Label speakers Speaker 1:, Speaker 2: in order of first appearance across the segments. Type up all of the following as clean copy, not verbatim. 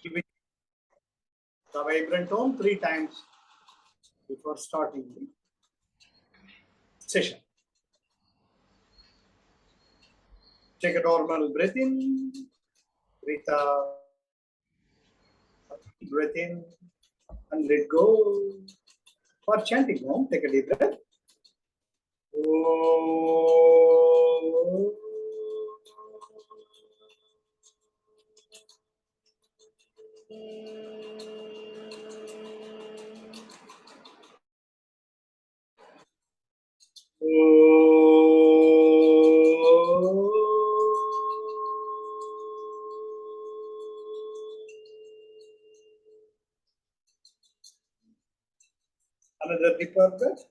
Speaker 1: Giving the vibrant tone 3 times before starting the session. Take a normal breath in, breathe out, breath in, and let go. For chanting Om, take a deep breath. Another deeper breath.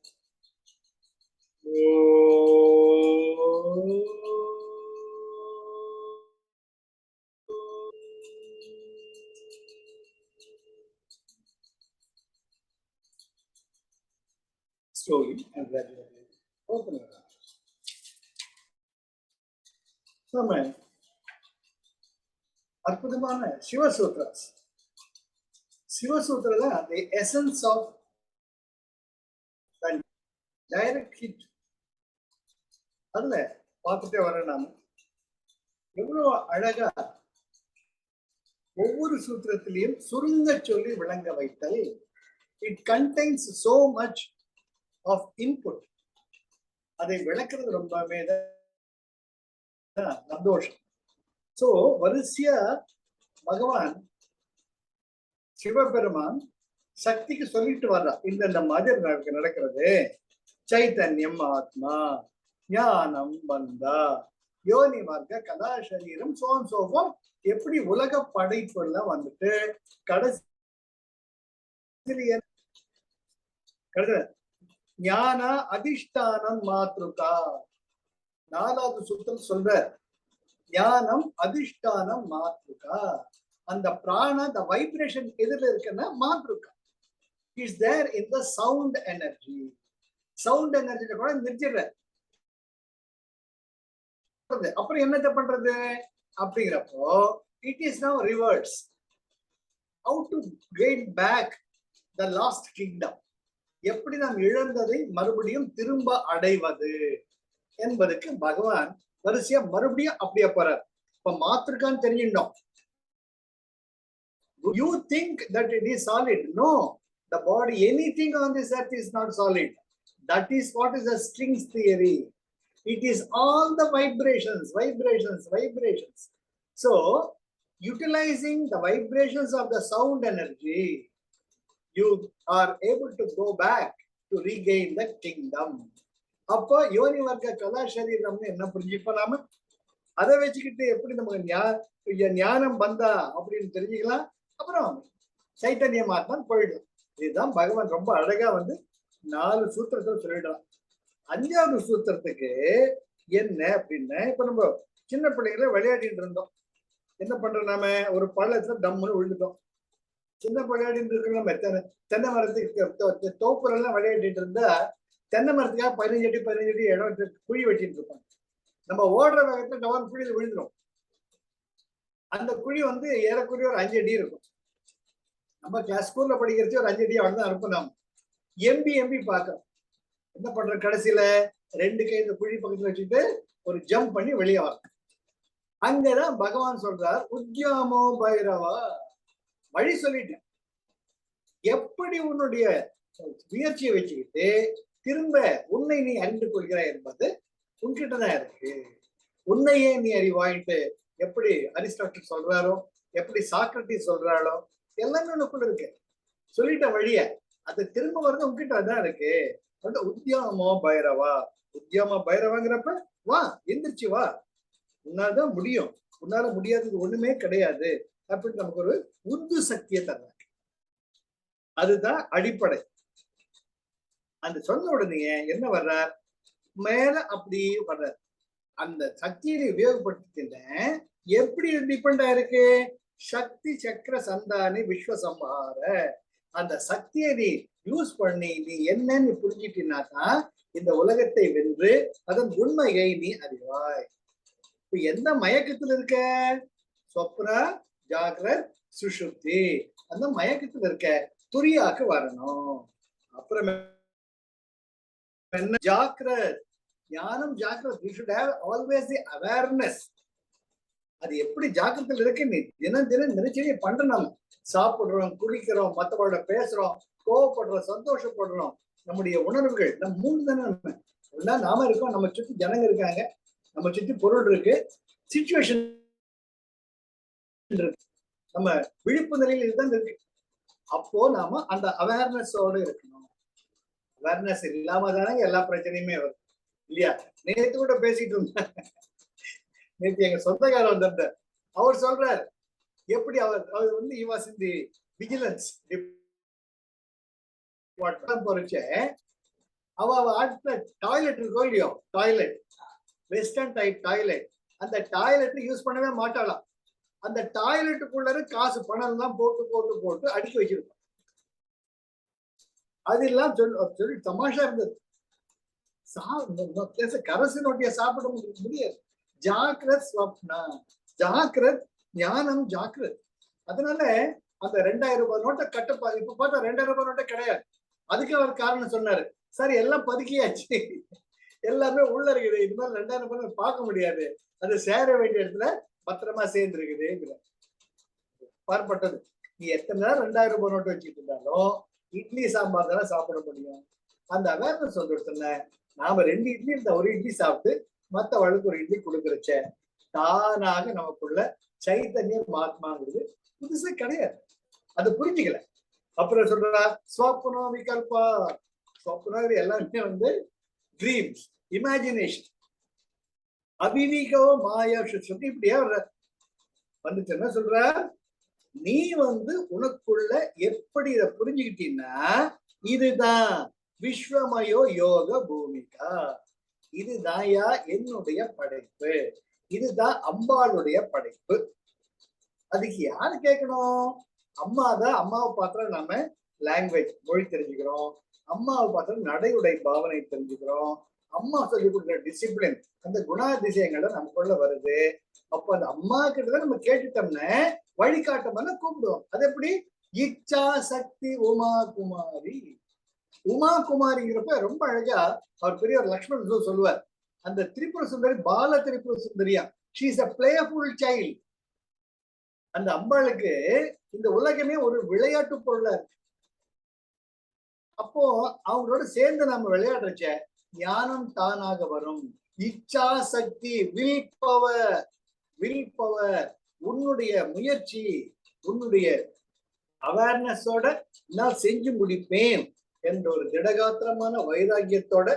Speaker 1: Slowly and gradually open your eyes. நம்ம அற்புதமான சிவசூத்ராஸ். சிவசூத்திர தான் the essence of the direct hit. அதுல பார்த்துட்டே வர நாம எவ்வளவு அழகா ஒவ்வொரு சூத்திரத்திலையும் சுருங்க சொல்லி விளங்க வைத்தல். It contains so much of input. அதை விளக்குறது ரொம்பவே சந்தோஷம். சோ வரிசையா பகவான் சிவபெருமான் சக்திக்கு சொல்லிட்டு வர்றா, இந்த மாதிரி நடக்கிறது. சைத்தன்யம் ஆத்மா, ஞானம் பந்தா, யோனி மார்க்க கலா சரீரம், சோம் எப்படி உலக படைப்புல வந்துட்டு கடைசி ஞான அதிஷ்டானம் மாத்ருகா. 4வது சூத்திரம் சொல்ற ஞானம் அதிஷ்டானம் மாத்ருகா. அந்த பிராண the vibration எதுல இருக்குன்னா மாத்ருகா is there in the sound energy. sound energy கூட நிறுத்திடுற. அப்புறம் என்னத்தை பண்றது அப்படிங்கிறப்போ it is now reverse. how to gain back the lost kingdom. எப்படி நாம் இழந்ததை மறுபடியும் திரும்ப அடைவது என்பதற்கு பகவான் வரிசையா மறுபடியும் அப்படியே போறார். இப்ப மாத்திருக்கான்னு தெரிஞ்சிட்டோம். You think that it is solid. No, the body, anything on this earth is not solid. That is what is the strings theory. It is all the vibrations. So, utilizing the vibrations of the sound energy, you are able to go back to regain the kingdom. அப்போ யோனி வர்க்க கலா சரீரம்னு என்ன புரிஞ்சுப்போம் நாம. அதை வச்சுக்கிட்டு எப்படி நமக்கு ஞானம் பந்தா அப்படின்னு தெரிஞ்சுக்கலாம். அப்புறம் சைத்தன்யம் ஆத்மான்னு போயிடும். இதுதான் பகவான் ரொம்ப அழகா 4 சூத்திரத்தை சொல்லிடலாம். 5வது சூத்திரத்துக்கு என்ன அப்படின்னா, இப்ப நம்ம சின்ன பிள்ளைங்கள விளையாடிட்டு இருந்தோம். என்ன பண்றோம், நாம ஒரு பள்ளத்துல டம்முன்னு விழுந்துட்டோம். சின்ன விளையாடிட்டு இருக்கிற நம்ம தென்னை மரத்துக்கு தோப்புரெல்லாம் விளையாடிட்டு இருந்தா தென்னை மரத்துக்காக 15 அடி இடம் குழி வெட்டிட்டு இருப்பாங்க. நம்ம ஓடுற வேகத்துல டவர் குழியில விழுந்துடும். அந்த குழி ஏறக்குறைய ஒரு 5 அடி இருக்கும். நம்ம கிளாஸ் ஸ்கூல்ல படிக்கிறச்சு ஒரு 5 அடி அவ்வளவுதான் இருக்கும். நாம் எம்பி பாக்கிறோம். என்ன பண்ற, கடைசியில 2 கை இந்த குழி பக்கத்துல வச்சுட்டு ஒரு ஜம்ப் பண்ணி வெளியே வரும். அங்கதான் பகவான் சொல்றார், உத்யாமோ பைரவா. வழி சொல்லிட்டேன். எப்படி உன்னுடைய முயற்சியை வச்சுக்கிட்டு திரும்ப உன்னை நீ அறிந்து கொள்கிறாய் என்பது உன்கிட்டதான் இருக்கு. உன்னையே நீ அறிவாயிட்டு எப்படி அரிஸ்டாட்டில் சொல்றாரோ, எப்படி சாக்ரட்டிஸ் சொல்றாளோ, எல்லாமே உனக்குள்ள இருக்கு. சொல்லிட்ட வழிய அது திரும்ப வர்றது உன்கிட்ட தான் இருக்கு. உத்யாமோ பைரவா. உத்யாமோ பைரவாங்கிறப்ப வா, எந்திரிச்சு வா, உன்னால்தான் முடியும், உன்னால முடியாதது ஒண்ணுமே கிடையாது அப்படின்னு நமக்கு ஒரு உந்து சக்தியை தர்றாங்க. அதுதான் அடிப்படை. அந்த சொன்ன உடனே என்ன வர்றார், மேல அப்படி வர்றார். அந்த சக்தியை உபயோகப்படுத்தின எப்படி டிபெண்ட் ஆயிருக்கு, சக்தி சக்கர சந்தானி விஸ்வசம்ஹார. அந்த சக்தியை நீ யூஸ் பண்ணி நீ என்னன்னு புரிஞ்சிட்டினாதான் இந்த உலகத்தை வென்று அதன் உண்மையை நீ அறிவாய். இப்ப எந்த மயக்கத்தில் இருக்க, சொப்னா ஜாகிரத் சுஷுப்தி. அந்த மயக்கத்துல இருக்க துரியாக்கு வரணும். அப்புறம் ஜாக்கிரத் ஞானம் ஜாக்கிரத். You should have always the awareness. அது எப்படி ஜாக்கிரத்தில் இருக்கு நீ தினம் தினம் நினைச்சே பண்ற. நம்ம சாப்பிடுறோம், குடிக்கிறோம், மற்றவங்களோட பேசுறோம், கோவப்படுறோம், சந்தோஷப்படுறோம். நம்முடைய உணர்வுகள் நம்ம மூணு தானே. நம்ம நாம இருக்கோம், நம்ம சுத்தி ஜனங்க இருக்காங்க, நம்ம சுத்தி பொருள் இருக்கு, சிச்சுவேஷன் இருக்கு, நம்ம விழிப்பு நிலையில் இதுதான் இருக்கு. அப்போ நாம அந்த அவேர்னஸோட இருக்கணும். அவேர்னஸ் இல்லாம தானே எல்லா பிரச்சனையுமே வரும் இல்லையா? நேற்று கூட பேசிட்டு இருந்தேன். நேற்று எங்க சொந்தக்காரர் வந்திருந்தார். அவர் சொல்றாரு எப்படி அவர் வந்து விஜிலன்ஸ் பொறிச்ச அவ ஆட்ல டாய்லெட் இருக்கோ இல்லையோ, டாய்லெட் வெஸ்டர்ன் டைப் டாய்லெட், அந்த டாய்லெட் யூஸ் பண்ணவே மாட்டாளாம். அந்த டாய்லெட்டுக்குள்ள காசு பணம் எல்லாம் போட்டு போட்டு போட்டு அடுக்கி வச்சிருக்கோம். அதெல்லாம் சொல்லி தமாஷா இருந்தது. கரசி நோட்டிய சாப்பிட முடியாது. ஜாக்கிரத் ஸ்வப்னா, ஜாக்கிரத் ஞானம் ஜாக்கிரத். அதனால அந்த 2000 ரூபாய் நோட்டை கட்டப்பா. இப்ப பார்த்தா 2000 ரூபாய் நோட்டை கிடையாது. அதுக்கு அவர் காரணம் சொன்னாரு, சார் எல்லாம் பதுக்கியாச்சு, எல்லாமே உள்ள இருக்குது, இது மாதிரி 2000 ரூபாய் பார்க்க முடியாது, அது சேர வேண்டிய இடத்துல பத்திரமா சேர்ந்து இருக்குது. பார்ப்பட்டது. நீ எத்தனை நேரம் 2000 ரூபாய் நோட்டு வச்சுட்டு இருந்தாலும் இட்லி சாம்பார் தானே சாப்பிட முடியும். அந்த அவேர்னஸ் வந்துடுச்சுல, நாம 2 இட்லி இந்த 1 இட்லி சாப்பிட்டு மற்றவளுக்கு 1 இட்லி கொடுக்குறச்ச தானாக நமக்குள்ள சைத்தன்யம் ஆத்மாங்கிறது புதுசா கிடையாது. அது புரிஞ்சுக்கல. அப்புறம் சொல்றா ஸ்வப்னோ விகல்பா. ஸ்வப்னோங்கிற எல்லாருமே வந்து ட்ரீம்ஸ், இமேஜினேஷன், அபிவிகோ மாயா சொல்லி இப்படியே வந்துட்டு என்ன சொல்ற, நீ வந்து உனக்குள்ள எப்படி இதை புரிஞ்சுக்கிட்டீங்கன்னா, இதுதான் விஸ்வமயோ யோக பூமிகா, இதுதான்யா என்னுடைய படைப்பு, இதுதான் அம்பாளுடைய படைப்பு. அதுக்கு யாரு கேட்கணும்? அம்மா தான். அம்மாவை பார்த்தா நம்ம லாங்குவேஜ் மொழி தெரிஞ்சுக்கிறோம், அம்மாவை பார்த்தா நடையுடை பாவனை தெரிஞ்சுக்கிறோம், அம்மா சொல்லி கொடுக்குற டிசிப்ளின் அந்த குணாதிசயங்களை நமக்குள்ள வருது. அப்ப அந்த அம்மா கிட்டதான் நம்ம கேட்டுட்டோம்னா வழிகாட்டமான கூப்பிடுவோம். அது எப்படி? இச்சா சக்தி உமா குமாரி. உமா குமாரிங்கிறப்ப ரொம்ப அழகா அவர் பெரியவர் லக்ஷ்மணன் சொல்லுவார், அந்த திரிபுர சுந்தரி பால திரிபுர சுந்தரியா, she is a playful child. அந்த அம்பாளுக்கு இந்த உலகமே ஒரு விளையாட்டு பொருளா இருக்கு. அப்போ அவங்களோட சேர்ந்து நம்ம விளையாடுறச்ச ஞானம் தானாக வரும். இச்சா சக்தி, வில் பவர், வில் பவர், உன்னுடைய முயற்சி, உன்னுடைய அவேர்னஸோட நான் செஞ்சு முடிப்பேன் என்ற ஒரு திடகாத்திரமான வைராக்கியத்தோட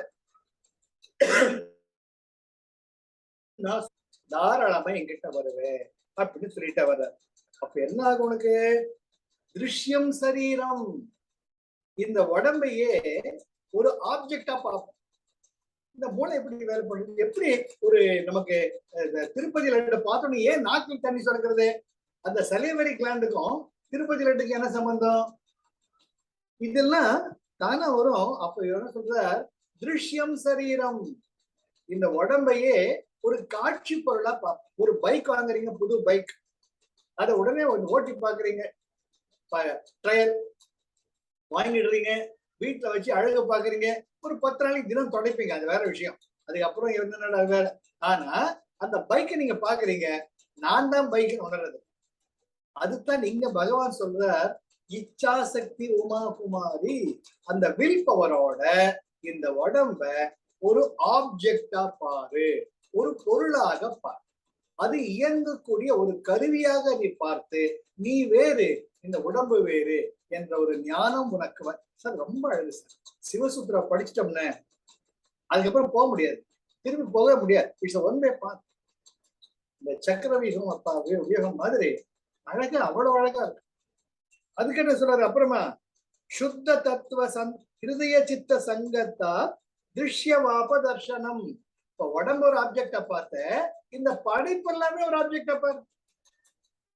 Speaker 1: நான் தாராளமா என்கிட்ட வருவேன் அப்படின்னு சொல்லிட்டு வர. அப்ப என்ன ஆகும் உனக்கு? திருஷ்யம் சரீரம். இந்த உடம்பையே ஒரு ஆப்ஜெக்டா பார்ப்போம். இந்த மூளை எப்படி வேலை பண்ணுது? எப்படி ஒரு நமக்கு திருப்பதி லட்டு பார்த்தோன்னு ஏன் நாக்கில் தண்ணி சுரக்கிறது? அந்த சலிவரி கிளாண்டுக்கும் திருப்பதி லட்டுக்கு என்ன சம்பந்தம்? இதெல்லாம் தானே வரும். அப்ப என்ன சொல்ற, திருஷ்யம் சரீரம். இந்த உடம்பையே ஒரு காட்சி பொருளா பார்ப்போம். ஒரு பைக் வாங்குறீங்க, புது பைக், அதை உடனே ஓட்டி பாக்குறீங்க, ட்ரையல் வாங்கிடுறீங்க, வீட்டுல வச்சு அழகு பாக்குறீங்க, ஒரு 10 நாளைக்கு தினம் தொடப்பீங்க, அது வேற விஷயம். அதுக்கப்புறம் என்ன வேற. ஆனா அந்த பைக்கை நீங்க பாக்குறீங்க, நான் தான் பைக்குன்னு உணர்றது. அதுதான் நீங்க பகவான் சொல்ற இச்சா சக்தி உமா குமாரி. அந்த வில் பவரோட இந்த உடம்ப ஒரு ஆப்ஜெக்டா பாரு, ஒரு பொருளாக பாரு. அது இயங்கக்கூடிய ஒரு கருவியாக நீ பார்த்து, நீ வேறு, இந்த உடம்பு வேறு என்ற ஒரு ஞானம் உனக்கு சார். ரொம்ப அழகு சார். சிவசூத்ரா படிச்சிட்டோம்னு அதுக்கப்புறம் போக முடியாது, திரும்பி போக முடியாது. இட்ஸ் ஒன் வே பாத். இந்த சக்கரவியூகம் வியூகம் மாதிரி அழகா, அவ்வளவு அழகா இருக்கு. அதுக்கு என்ன சொல்றாரு அப்புறமா, சுத்த தத்துவ ஹிருதய சித்த சங்கத்தா திருஷ்ய வாபதர்ஷனம். இப்ப உடம்பு ஒரு ஆப்ஜெக்டா பார்த்த, இந்த படைப்பு எல்லாமே ஒரு ஆப்ஜெக்டா பாரு.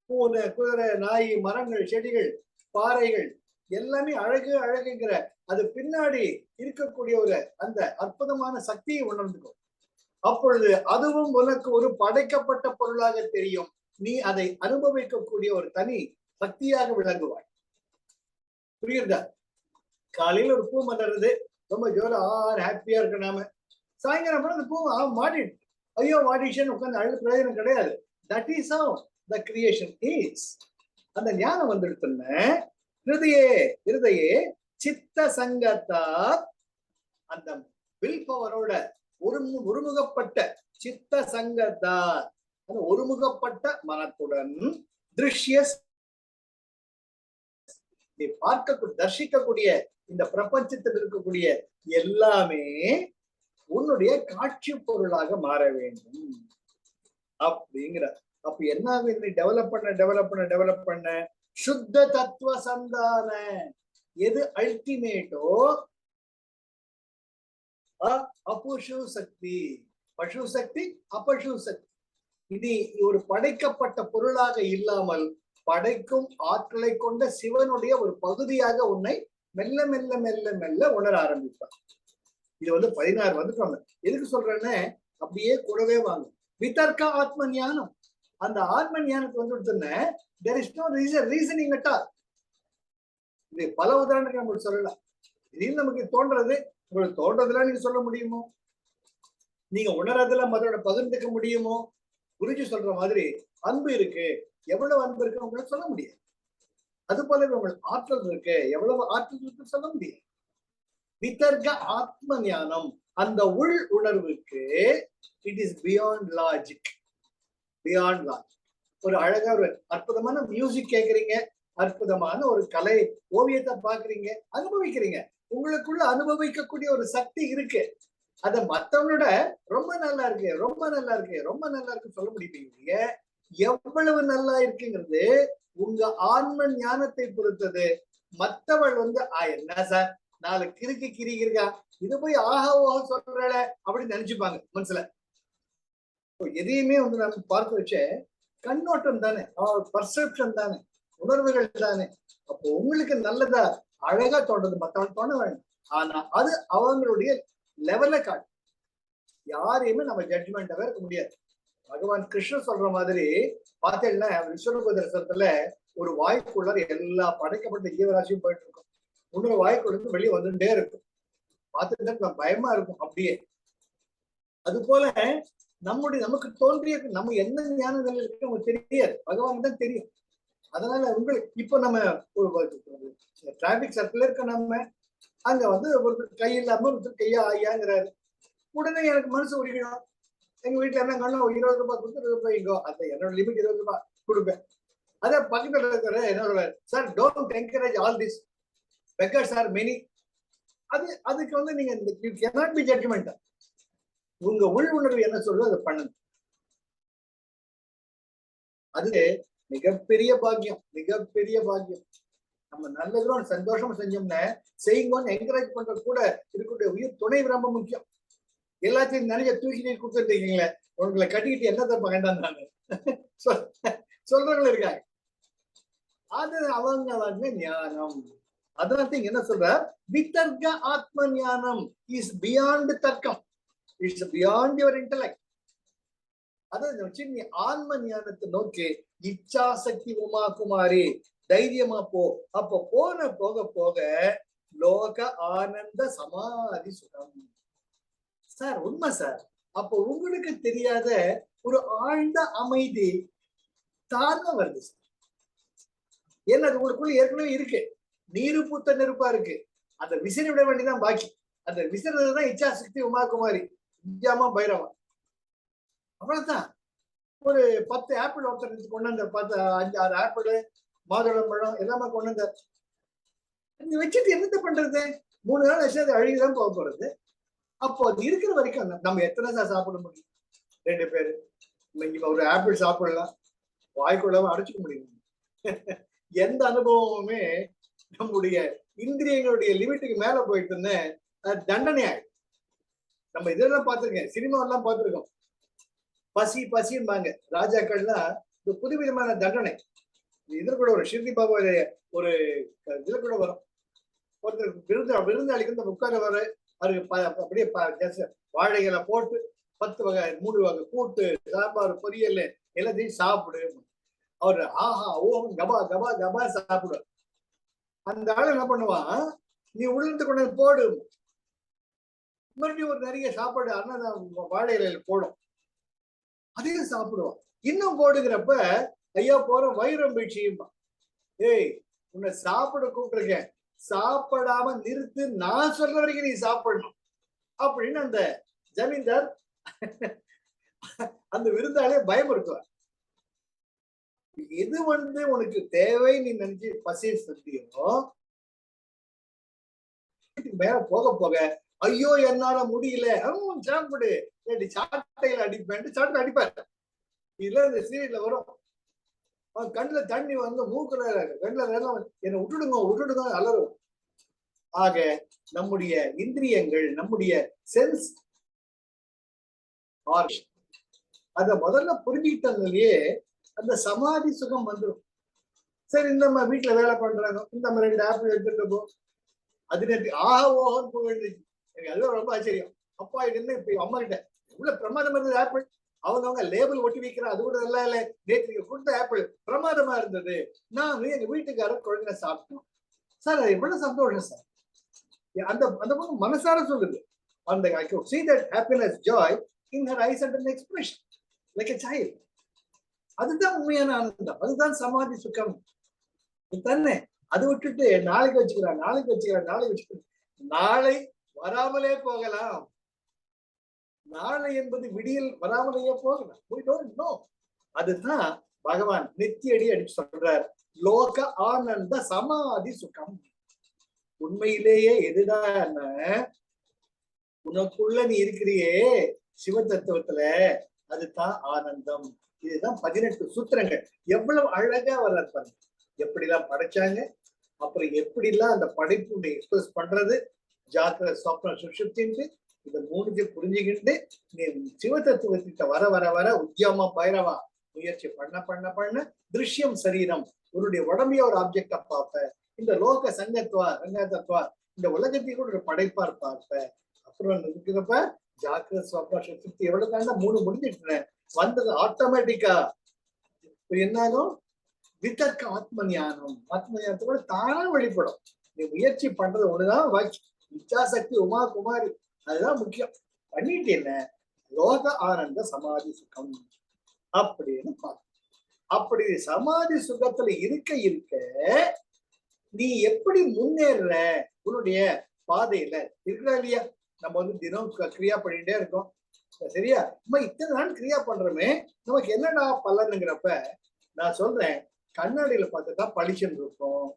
Speaker 1: பூனை, குதிரை, நாய், மரங்கள், செடிகள், பாறைகள் எல்லாமே அழகு அழகுங்கிற அது பின்னாடி இருக்கக்கூடிய ஒரு அந்த அற்புதமான சக்தியை உணர்ந்துக்கும். அப்பொழுது அதுவும் உனக்கு ஒரு படைக்கப்பட்ட பொருளாக தெரியும். நீ அதை அனுபவிக்கக்கூடிய ஒரு தனி சக்தியாக விளங்குவாய். புரியுதா? காலையில ஒரு பூ மலருது, ரொம்ப ஜோரா ஹாப்பியா இருக்க நாம. சாயங்காலம் அந்த பூ மாட்டிட்டு ஐயோ வாடிஷன் உட்காந்து அழுது பிரயோஜனம் கிடையாது. That is how the creation is. அந்த ஞானம் வந்துடுத்துன்னு ஹிருதயே சித்த சங்கத்தா, அந்த வில் பவரோட ஒருமுகப்பட்ட சித்த சங்கத்தா, ஒருமுகப்பட்ட மனத்துடன் திருஷ்ய நீ பார்க்க தர்சிக்கக்கூடிய இந்த பிரபஞ்சத்தில் இருக்கக்கூடிய எல்லாமே உன்னுடைய காட்சி பொருளாக மாற வேண்டும் அப்படிங்கிற. அப்ப என்ன நீ டெவலப் பண்ண சுத்த தத்துவ சந்தான, எது அல்டிமேட்டோ அபுஷு சக்தி, பசு சக்தி அபசு சக்தி. இது ஒரு படைக்கப்பட்ட பொருளாக இல்லாமல் படைக்கும் ஆற்றலை கொண்ட சிவனுடைய ஒரு பகுதியாக உன்னை மெல்ல மெல்ல மெல்ல மெல்ல உணர ஆரம்பிப்பார். இது 16 வந்துட்டோம். எதுக்கு சொல்றேன்னு அப்படியே கூடவே வாங்க. விதர்க்க ஆத்ம ஞானம், அந்த ஆத்ம ஞானத்துக்கு வந்துடுத்துன்னு there is no reasoning at all. இது பல உதாரணத்துக்கு நம்மளுக்கு சொல்லலாம். திடீர்னு நமக்கு தோன்றது, உங்களுக்கு தோன்றதுலாம் நீங்க சொல்ல முடியுமோ? நீங்க உணர்றதுல மற்றோட பகிர்ந்துக்க முடியுமோ? குருஜி சொல்ற மாதிரி அன்பு இருக்கு, எவ்வளவு அன்பு இருக்கு உங்களுக்கு சொல்ல முடியாது. அது போல உங்களுக்கு ஆற்றல் இருக்கு, எவ்வளவு ஆற்றல் இருக்கு சொல்ல முடியாது. விதர்க்க ஆத்ம ஞானம், அந்த உள் உணர்வுக்கு it is beyond logic. Beyond logic. ஒரு அழகா ஒரு அற்புதமான மியூசிக் கேட்கறீங்க, அற்புதமான ஒரு கலை ஓவியத்தை பாக்குறீங்க, அனுபவிக்கிறீங்க. உங்களுக்குள்ள அனுபவிக்கக்கூடிய ஒரு சக்தி இருக்கு. அத மத்தவங்களோட ரொம்ப நல்லா இருக்கு, ரொம்ப நல்லா இருக்கு, ரொம்ப நல்லா இருக்கு சொல்ல முடிப்பீங்க. எவ்வளவு நல்லா இருக்குங்கிறது உங்க ஆன்ம ஞானத்தை பொறுத்தது. மத்தவள் என்ன சார் 4 கிறுக்கு இருக்கா, இது போய் ஆஹா ஓஹா சொல்ற அப்படின்னு நினைச்சுப்பாங்க மனசுல. எதையுமே நம்ம பார்க்க வச்ச கண்ணோட்டம் தானே, பர்செப்ஷன் தானே, உணர்வுகள் தானே. அப்போ உங்களுக்கு நல்லதா அழகா தோன்றது, மத்தவங்க தோண வேணும். ஆனா அது அவங்களுடைய லெவல்ல காட்டு. யாரையுமே நம்ம ஜட்ஜ்மெண்டாவே இருக்க முடியாது. பகவான் கிருஷ்ணன் சொல்ற மாதிரி பார்த்தேன்னா விஸ்வரூப தரிசனத்துல ஒரு வாய்க்குள்ள எல்லா படைக்கப்பட்ட ஜீவராசியும் போயிட்டு இருக்கும். இன்னொரு வாய்க்குள்ள வெளியே வந்துட்டே இருக்கும். பார்த்துட்டு பயமா இருக்கும் அப்படியே. அது போல நமக்கு தோன்றிய நம்ம என்ன ஞான நிலையில இருக்கு நமக்கு தெரியாது, பகவான் தான் தெரியும். அதனால உங்களுக்கு இப்போ நம்ம ஒரு டிராபிக் சர்க்கிள் இருக்க, நம்ம அங்க ஒரு கை இல்லாம ஒருத்தர் கையா ஐயாங்கிறாரு. உடனே எனக்கு மனசு உரிக்கணும். எங்க வீட்டுல என்ன கண்ணா 20 ரூபாய் கொடுத்து 20 ரூபாய்க்கோ, அந்த என்னோட லிமிட் 20 ரூபாய் கொடுப்பேன். அதே பக்கத்துல இருக்கிற என்ன sir, don't encourage all this beggars are many. அதுக்கு நீங்க யூ கேனாட் பி ஜட்ஜ்மெண்ட். உங்க உள் உணர்வு என்ன சொல்றது அதை பண்ணுங்க. அது மிகப்பெரிய பாக்கியம், மிகப்பெரிய பாக்கியம். நம்ம நல்லதும் சந்தோஷமா செஞ்சோம்னா செய்யுங்கன்னு என்கரேஜ் பண்ற கூட இருக்கக்கூடிய உயிர் துணை ரொம்ப முக்கியம். எல்லாத்தையும் நிறைய தூக்கி கொடுத்துருக்கீங்களே, உங்களை கட்டிக்கிட்டு என்ன தப்ப வேண்டாம் நானு சொல்றவங்களும் இருக்காங்க. அது அவங்க ஞானம். அதனால என்ன சொல்ற, விதர்க்க ஆத்ம ஞானம் இஸ் பியாண்ட் தர்க்கம், இட்ஸ் பியாண்ட் யுவர் இன்டெலெக்ட். அதான் வச்சு நீ ஆன்ம ஞானத்தை நோக்கி இச்சா சக்தி உமா குமாரி தைரியமா போ. அப்ப போக போக லோக ஆனந்த சமாதி சுகம். சார் உண்மை சார். அப்போ உங்களுக்கு தெரியாத ஒரு ஆழ்ந்த அமைதி தானா வருது சார். ஏன்னா அது உங்களுக்குள்ள ஏற்கனவே இருக்கு, நீரு பூத்த நெருப்பா இருக்கு. அந்த விசிறி விட வேண்டியதான் பாக்கி. அந்த விசிறதுதான் இச்சா சக்தி உமா குமாரி வித்யாமா பைரவா. அவ்வளவுதான். ஒரு 10 ஆப்பிள் ஒருத்தர் கொண்டு வந்த 5-6 ஆப்பிள் மாதுளம் பழம் எல்லாமே கொண்டு வந்தார். வச்சுட்டு என்னத்த பண்றது? 3 நாள் வச்சு அது அழுகிதான் போக போறது. அப்போ அது இருக்கிற வரைக்கும் நம்ம எத்தனை சார் சாப்பிட முடியும்? 2 பேரு ஒரு ஆப்பிள் சாப்பிடலாம், வாய்க்குள்ளவும் அடைச்சிக்க முடியும். எந்த அனுபவமுமே நம்முடைய இந்திரியங்களுடைய லிமிட்டுக்கு மேல போயிட்டுன்னு தண்டனை ஆயிடும். நம்ம இதெல்லாம் பார்த்திருக்கேன், சினிமா எல்லாம் பார்த்திருக்கோம். பசிம்பாங்க ராஜாக்கள்லாம் இந்த புதுவிதமான தண்டனை. இதுல கூட ஒரு ஷிர்டி பாபா ஒரு இதுல கூட வரும். ஒருத்தர் விருந்தாளிக்கு உட்கார வர அவருக்கு அப்படியே வாழைகளை போட்டு 10 வகை 3 வகை கூட்டு சாம்பார் பொரியல் எல்லாத்தையும் சாப்பிடு. அவரு ஆஹா ஓஹம் கபா கபா கபா சாப்பிடுவார். அந்த ஆள் என்ன பண்ணுவான், நீ உளுந்து கொண்டு போடு, மறுபடியும் ஒரு நிறைய சாப்பாடு அண்ணன் வாழை இலையில போடும், அதையும் சாப்பிடுவான். இன்னும் போடுகிறப்ப ஐயா போற வயிறம் போயிடுச்சுமா, ஏய் உன்னை சாப்பிட கூப்பிட்டுருக்கேன், சாப்பிடாம நிறுத்து, நான் சொல்ற வரைக்கும் நீ சாப்பிடணும் அப்படின்னு அந்த ஜமீன்தார் அந்த விருந்தாளியை பயமுறுத்துவார். எது உனக்கு தேவை நீ நினைச்சு பசி சத்தியோ மேல போக போக ஐயோ என்னால முடியல சாப்பிடு சாட்டையில அடிப்பேன், சாட்டை அடிப்பாரு. இதுல இந்த சீரியல்ல வரும், கண்ணுல தண்ணி வந்து மூக்குல கண்ணுல என்னை விட்டுடுங்க அலரும். ஆக நம்முடைய இந்திரியங்கள், நம்முடைய சென்ஸ் அத முதல்ல புரிஞ்சுக்கிட்டதுலயே அந்த சமாதி சுகம் வந்துடும். சரி இந்த வீட்டுல வேலை பண்றாங்க, இந்த 2 ஆப்பிள் எடுத்துட்டு போ, அது நேற்று ஆஹா ஓஹன் போயிடுச்சு. எனக்கு அதுவும் ரொம்ப ஆச்சரியம். அப்பா என்ன இப்ப அம்மா கிட்ட இவ்வளவு பிரமாதம் இருந்தது ஆப்பிள், அவங்க லேபிள் ஒட்டி வைக்கிறேன், அது கூட நல்லா இல்லை, நேற்று கொடுத்த ஆப்பிள் பிரமாதமா இருந்தது, நான் எங்க வீட்டுக்காரர் குழந்தை சாப்பிட்டோம் சார், அது எவ்வளவு சந்தோஷம் சார். அந்த அந்த பொண்ணு மனசார சொல்லுது, அந்த I could see that happiness, joy in her eyes and an expression like a child. அதுதான் உண்மையான ஆனந்தம், அதுதான் சமாதி சுகம் தானே. அதை விட்டுட்டு நாளைக்கு வச்சுக்கிறேன், நாளை வராமலே போகலாம், நாளை என்பது விடியல் வராமலேயே போகலாம். We don't know. அதுதான் பகவான் நெத்தியடி அடிச்சு சொல்றார், லோக ஆனந்த சமாதி சுகம். உண்மையிலேயே எதுதான் உனக்குள்ள நீ இருக்கிறியே சிவ தத்துவத்துல, அதுதான் ஆனந்தம். இதுதான் 18 சூத்திரங்கள். எவ்வளவு அழகா வர்றாரு, எப்படிலாம் படைச்சாங்க, அப்புறம் எப்படிலாம் அந்த படைப்பு எக்ஸ்பிரஸ் பண்றது, ஜாக்கிர சொப்ன சுஷுப்தின்ட்டு இதை 3 புரிஞ்சுக்கிட்டு நீ சிவ தத்துவத்திட்ட வர வர வர உத்தியமா பைரவா முயற்சி பண்ண திருஷ்யம் சரீரம், உன்னுடைய உடம்பைய ஒரு ஆப்ஜெக்டா பார்ப்ப, இந்த லோக சங்கத்துவா இந்த உலகத்தை கூட ஒரு படைப்பார் பார்ப்ப. அப்புறம் இருக்கிறப்ப ஜாக்கிர சொப்ன சுஷுப்தி எவ்வளவு தாண்டா 3 முடிஞ்சிட்டு வந்தது ஆட்டோமேட்டிக்கா என்னாகும், விதர்க்க ஆத்ம ஞானத்தோட தானா வெளிப்படும். நீ முயற்சி பண்றது ஒண்ணுதான், இச்சாசக்தி உமா குமாரி அதுதான் முக்கியம். பண்ணிட்டு என்ன லோக ஆனந்த சமாதி சுகம் அப்படின்னு பார்க்க. அப்படி சமாதி சுகத்துல இருக்க நீ எப்படி முன்னேற உன்னுடைய பாதையில இருக்கிறா இல்லையா. நம்ம தினம் கிரியா பண்ணிட்டே இருக்கோம், சரியா? நம்ம இத்தனை நாள் கிரியா பண்றோமே, நமக்கு என்னடா பலனுங்கிறப்ப நான் சொல்றேன், கண்ணாடியில பார்த்துட்டா பளிச்சுன்னு இருக்கும்,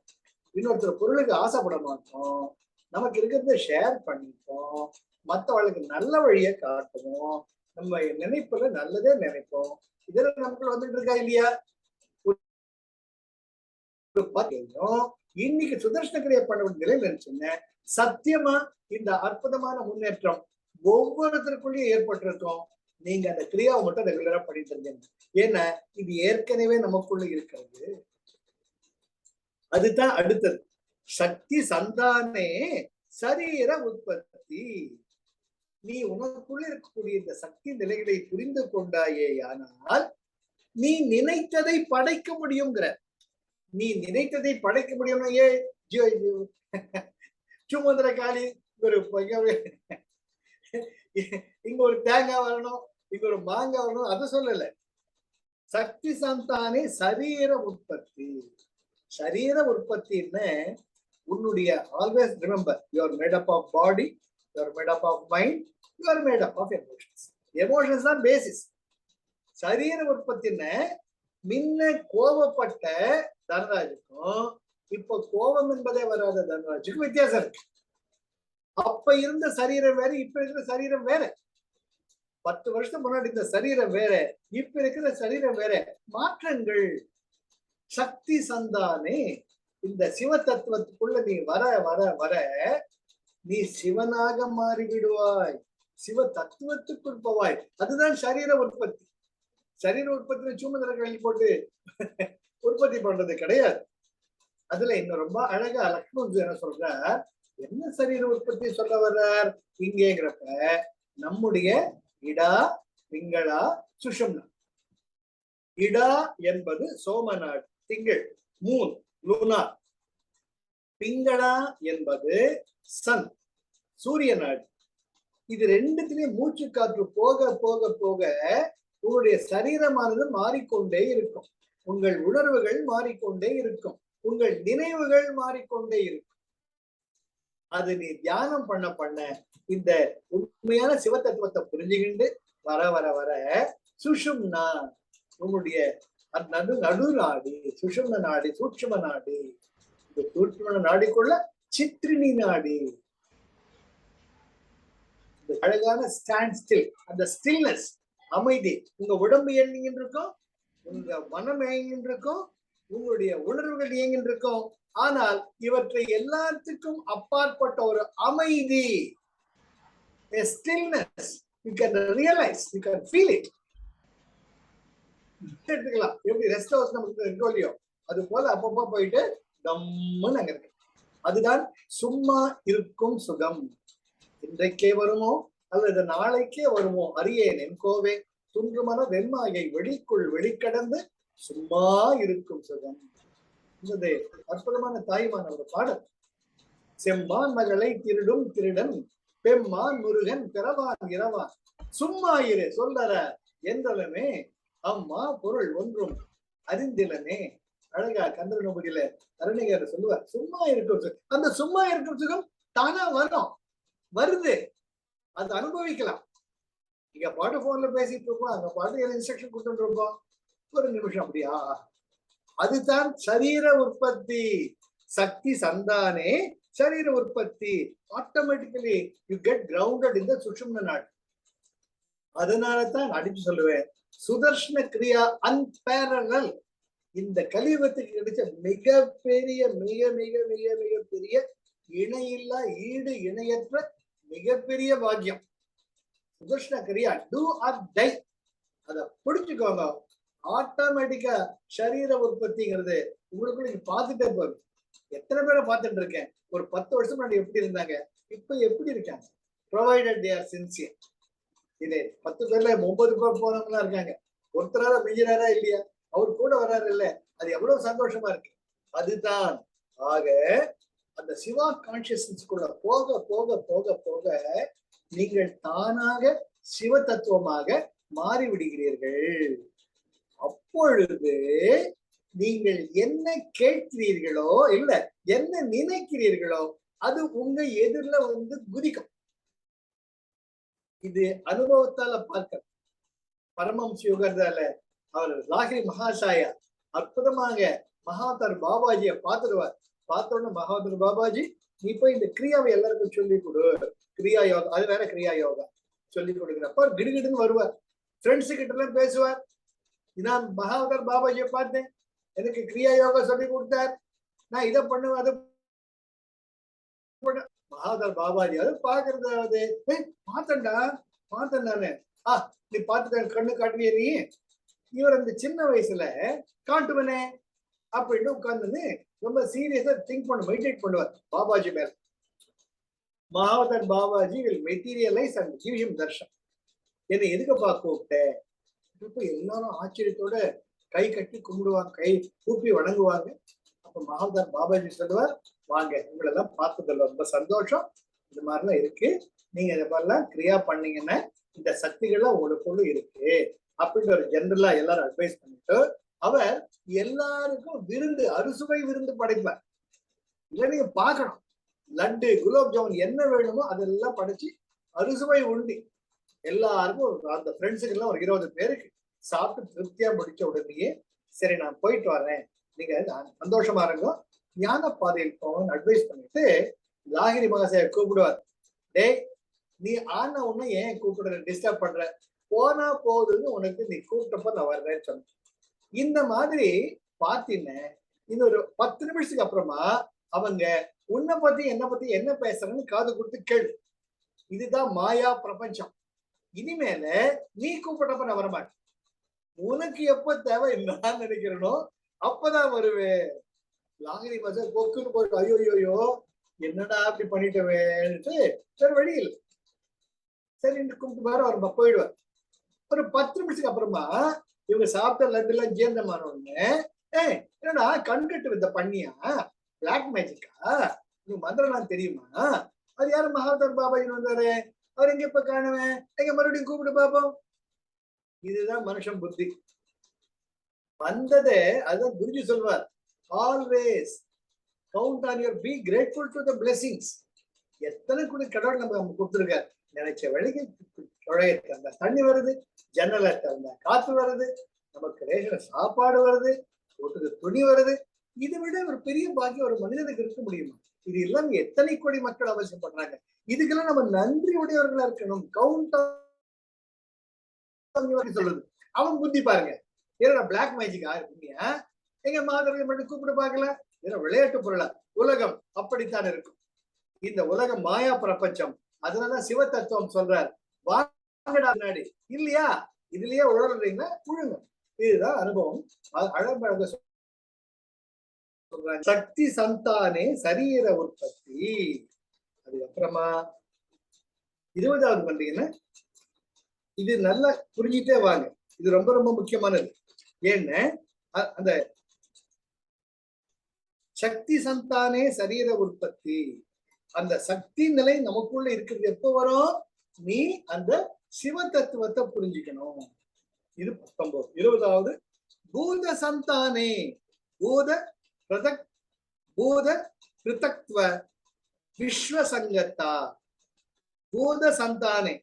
Speaker 1: இன்னொருத்தர் பொருளுக்கு ஆசைப்பட மாட்டோம், நமக்கு இருக்கிறத ஷேர் பண்ணிப்போம், மற்றவர்களுக்கு நல்ல வழியை காட்டுவோம், நம்ம நினைப்புல நல்லதே நினைப்போம். இதெல்லாம் நமக்கு வந்துட்டு இருக்கா இல்லையா? இன்னைக்கு சுதர்ஷன கிரியை பண்ண வேண்டிய நிலையில் நினைச்சுங்க, சத்தியமா இந்த அற்புதமான முன்னேற்றம் ஒவ்வொருத்தருக்குள்ளேயும் ஏற்பட்டிருக்கும். நீங்க அந்த கிரியாவை மட்டும் ரெகுலரா பண்ணிட்டு இருந்தீங்க. ஏன்னா இது ஏற்கனவே நமக்குள்ள இருக்கிறது. அதுதான் அடுத்தது, சக்தி சந்தானே சரீர உற்பத்தி. நீ உனக்குள்ள இருக்கக்கூடிய இந்த சக்தி நிலைகளை புரிந்து கொண்டாயேயானால் நீ நினைத்ததை படைக்க முடியுங்கிற. நீ நினைத்ததை படைக்க முடியும்னா சுமந்திர காளி இங்க ஒரு தேங்காய் வரணும், இங்க ஒரு மாங்காய் வரணும், அதை சொல்லல. சக்தி சந்தானே சரீர உற்பத்தி. சரீர உற்பத்தின்னு உன்னுடைய always remember, you are made up of body, you are made up of mind, you are made up of emotions. Emotions தான் பேசிஸ். சரீர உற்பத்தின்னு முன்ன கோபப்பட்ட தனராஜுக்கும் இப்ப கோபம் என்பதே வராத தனராஜுக்கும் வித்தியாசம் இருக்கு. அப்ப இருந்த சரீரம் வேற, இப்ப இருக்கிற சரீரம் வேற. 10 வருஷம் முன்னாடி இந்த சரீரம் வேற, இப்ப இருக்கிற சரீரம் வேற. மாற்றங்கள். சக்தி சந்தானே, இந்த சிவ தத்துவத்துக்குள்ள நீ வர வர வர நீ சிவனாக மாறிவிடுவாய், சிவ தத்துவத்துக்குள் போவாய். அதுதான் சரீர உற்பத்தி. சரீர உற்பத்தி சுமந்திர கழி போட்டு உற்பத்தி பண்றது கிடையாது. அதுல இன்னும் ரொம்ப அழகா லக்ஷ்மண் என்ன சொல்றார், என்ன சரீர உற்பத்தி சொல்ல வர்றார் இங்கேங்கிறப்ப, நம்முடைய இடா பிங்களா சுஷும்னா இடா என்பது சோமநாடு, திங்கள், மூன், லூனா. பிங்களா என்பது சன், சூரிய நாடு. இது ரெண்டுத்திலையும் மூச்சு காற்று போக போக போக உங்களுடைய சரீரமானது மாறிக்கொண்டே இருக்கும், உங்கள் உணர்வுகள் மாறிக்கொண்டே இருக்கும், உங்கள் நினைவுகள் மாறிக்கொண்டே இருக்கும். அது நீ தியானம் பண்ண பண்ண இந்த உண்மையான சிவத்தத்துவத்தை புரிஞ்சுக்கிண்டு வர வர வர சுஷும்னா உங்களுடைய நடு நாடி, சுஷும்ன நாடி, சூட்சும நாடி, இந்த சூட்சும நாடிக்குள்ள சித்ரினி நாடி, அழகான ஸ்டாண்ட் ஸ்டில், அந்த ஸ்டில்னஸ், அமைதி. உங்க உடம்பு இயங்கின்னு இருக்கும், உங்க மனம் இயங்கின்னு இருக்கும், உங்களுடைய உணர்வுகள் இயங்கின்னு இருக்கும். ஆனால் இவற்றை எல்லாத்துக்கும் அப்பாற்பட்ட ஒரு அமைதி, a stillness, you can realize, you can feel it. எடுத்துக்கலாம். எப்படி ரெஸ்ட் ஹவுஸ் நமக்கு இருக்கோ இல்லையோ அது போல அப்பப்போ போயிட்டு தம்முன்னு அங்க இருக்கு. அதுதான் சும்மா இருக்கும் சுகம். இன்றைக்கே வருமோ அல்லது நாளைக்கே வருமோ அறியேன் என் கோவே, துன்றுமன வெண்மாயை வெளிக்குள் வெளிக்கடந்து சும்மா இருக்கும் சுகம். இது அற்புதமான தாய்மான ஒரு பாடல். செம்மான் மகளை திருடும் திருடன், பெம்மான் முருகன் பிறவான் இரவான், சும்மா இரு சொல்லற என்றலுமே அம்மா பொருள் ஒன்றும் அறிந்திலனே. அழகா கந்தரநோபதியில அருணிகர் சொல்லுவார், சும்மா இருக்கும் சுகம். அந்த சும்மா இருக்கும் சுகம் தானா வரும், வருது, அது அனுபவிக்கலாம். இங்க பாட்டு போன்ல பேசிட்டு இருப்போம், அங்க பாட்டு இன்ஸ்ட்ரக்ஷன் கொடுத்துட்டு இருப்போம், ஒரு நிமிஷம் அப்படியா. அதுதான் சரீர உற்பத்தி, சக்தி சந்தானே சரீர உற்பத்தி. Automatically you get grounded in the சுஷும்ன நாடு. அதனாலதான் அடிச்சு சொல்லுவேன், சுதர்ஷன கிரியா அன்பேரலல். இந்த கலியுகத்துக்கு கிடைச்ச மிகப்பெரிய மிக மிக மிக மிக பெரிய இணையில்லா ஈடு இணையற்ற மிகப்பெரிய பாக்கியம் சுதர்ஷன கிரியா. டூ ஆர் டை, அதை பிடிச்சுக்கோங்க. ஆட்டோமேட்டிக்கா சரீர உற்பத்திங்கிறது உங்களுக்குள்ள நீங்க பார்த்துட்டே போகுது. எத்தனை பேரை பார்த்துட்டு இருக்கேன், ஒரு 10 வருஷம் முன்னாடி எப்படி இருந்தாங்க, இப்ப எப்படி இருக்காங்க. Provided they are sincere. இது 10 பேர்ல 9 பேர் போனவங்களா இருக்காங்க, ஒருத்தரால மிஞ்சினாரா இல்லையா, அவர் கூட வர்றாரு இல்ல, அது எவ்வளவு சந்தோஷமா இருக்கு. அதுதான். ஆக அந்த சிவா கான்சியஸ்னஸ்குள்ள போக போக போக போக நீங்கள் தானாக சிவ தத்துவமாக மாறிவிடுகிறீர்கள். அப்பொழுது நீங்கள் என்ன கேட்கிறீர்களோ இல்ல என்ன நினைக்கிறீர்களோ அது உங்க எதிரில வந்து குதிக்கும். இது அனுபவத்தால பார்க்க. பரமஹம்ச யோகத்தால அவர் லாகிரி மகாசாயா அற்புதமாக மகாதர் பாபாஜியை பார்த்துடுவார். பார்த்தோன்னு மகாதர் பாபாஜி, நீ போய் இந்த கிரியாவை எல்லாருக்கும் சொல்லி கொடு, கிரியா யோகா, அது வேற கிரியா யோகா சொல்லி கொடுக்குறப்ப கிடுகிடுன்னு வருவார், ஃப்ரெண்ட்ஸு கிட்ட எல்லாம் பேசுவார். நான் மகாதர் பாபாஜியை பார்த்தேன், எனக்கு கிரியா யோகா சொல்லி கொடுத்தார், நான் இதை பண்ணுவேன் அதை. மகாதர் பாபாஜி அது பாக்குறது, பார்த்தேன்டா பார்த்தேன் நானு. நீ பார்த்துட்ட, கண்ணு காட்டுவிய நீ, இவர் அந்த சின்ன வயசுல காட்டுவனே அப்படின்னு உட்கார்ந்து ரொம்ப சீரியஸா திங்க் பண்ண, மெடிடேட் பண்ணுவார் பாபாஜி மேல. மகாதர் Babaji will materialise and give him darshan. என்னை எதுக்குப்பா கூப்பிட்டேன்? இப்ப எல்லாரும் ஆச்சரியத்தோட கை கட்டி கும்பிடுவாங்க, கை கூப்பி வணங்குவாங்க. அப்ப மகாதர் பாபாஜி சொல்லுவார், வாங்க உங்களெல்லாம் பார்த்ததில்ல ரொம்ப சந்தோஷம், இது மாதிரிலாம் இருக்கு, நீங்க இதை மாதிரிலாம் கிரியா பண்ணீங்கன்னா இந்த சக்திகள்லாம் உங்களுக்குள்ள இருக்கு அப்படின்னு ஒரு ஜெனரலா எல்லாரும் அட்வைஸ் பண்ணிட்டு அவர் எல்லாருக்கும் விருந்து, அறுசுவை விருந்து படைப்பார். இல்ல நீங்க பார்க்கணும், லட்டு, குலோப் ஜாமுன் என்ன வேணுமோ அதெல்லாம் படைச்சு அறுசுவை உண்டி எல்லாருக்கும், அந்த ஃப்ரெண்ட்ஸுக்கு எல்லாம் ஒரு 20 பேருக்கு சாப்பிட்டு திருப்தியா முடிச்ச உடனேயே சரி நான் போயிட்டு வரேன், நீங்க சந்தோஷமா இருங்க, ஞான பாதையில் போகணும்னு அட்வைஸ் பண்ணிட்டு லாகிரி மகாசய கூப்பிடுவார். டேய், நீ ஆனா உன்ன ஏன் கூப்பிடுற, டிஸ்டர்ப் பண்ற, போனா போகுதுன்னு உனக்கு நீ கூப்பிட்டப்ப நான் வர்றேன்னு சொன்னேன். இந்த மாதிரி பாத்தீங்கன்னா இன்னொரு 10 நிமிஷத்துக்கு அப்புறமா அவங்க உன்னை பத்தி என்ன பத்தி என்ன பேசுறன்னு காது கொடுத்து கேளு. இதுதான் மாயா பிரபஞ்சம். இனிமேல நீ கூப்பிட்டப்ப நான் வரமாட்டேன், உனக்கு எப்ப தேவை நான் நினைக்கிறனோ அப்பதான் வருவேன். லாகிரி மசா கொக்குன்னு போயிட்டு ஐயோயோயோ என்னடா அப்படி பண்ணிட்டவேன்ட்டு சரி வழி இல்லை, சரி கும்பிட்டு வேற அவர் போயிடுவார். ஒரு 10 நிமிஷத்துக்கு அப்புறமா இவங்க சாப்பிட்ட லட்டு எல்லாம் ஜீரணமான உடனே என்னடா கண்கட்டு வித்த பண்ணியா, பிளாக் மேஜிக்கா, நீ மந்திரம் தெரியுமா, அது யாரு மகாதர் பாபாஜி வந்தாரு, அவர் எங்க இப்ப காணுவேன், எங்க மறுபடியும் கூப்பிட்டு பார்ப்போம். இதுதான் மனுஷன் புத்தி. வந்ததே அதுதான் குருஜி சொல்வார், always count on your, be grateful to the blessings. எத்தனை கூட கடவுள் நம்ம கொடுத்துருக்காரு. நினைச்ச வழிக்கு நுழைய தந்த தண்ணி வருது, ஜன்னலை தந்த காத்து வருது, நமக்கு ரேஷன சாப்பாடு வருது, ஒட்டுக்கு துணி வருது. இதை விட ஒரு பெரிய பாக்கியம் ஒரு மனிதனுக்கு இருக்க முடியுமா? இது எல்லாம் எத்தனை கோடி மக்கள் அவசியம் பண்றாங்க. இதுக்கெல்லாம் நம்ம நன்றி உடையவர்களா இருக்கணும். கவுண்ட் சொல்லுது. அவன் புத்தி பாருங்க, ஏன்னா பிளாக் மேஜிக்கா இருக்குங்க, எங்க மாதிரி மட்டும் கூப்பிட்டு பார்க்கல, ஏன்னா விளையாட்டு பொருளா? உலகம் அப்படித்தான் இருக்கும். இந்த உலகம் மாயா பிரபஞ்சம். அதனால சிவ தத்துவம் சொல்றார், வாங்கடா முன்னாடி இல்லையா, இதுலயே உழறீங்கன்னா உழுங்க. இதுதான் அனுபவம். அழகழக சொல்றாங்க. சக்தி சந்தானே சரீர உற்பத்தி. அதுக்கப்புறமா 20வது பண்றீங்கன்னா இது நல்லா புரிஞ்சிட்டே வாங்க. இது ரொம்ப ரொம்ப முக்கியமானது. ஏன்னா அந்த சக்தி சந்தானே சரீர உற்பத்தி, அந்த சக்தி நிலை நமக்குள்ள இருக்கிறது எப்போ வரும்? நீ அந்த சிவ தத்துவத்தை புரிஞ்சுக்கணும். இது 19. 20வது பூத சந்தானே பூத பிரதக் பூத பிருத்தக்த்வ விஸ்வ சங்கத்தா. பூத சந்தானே,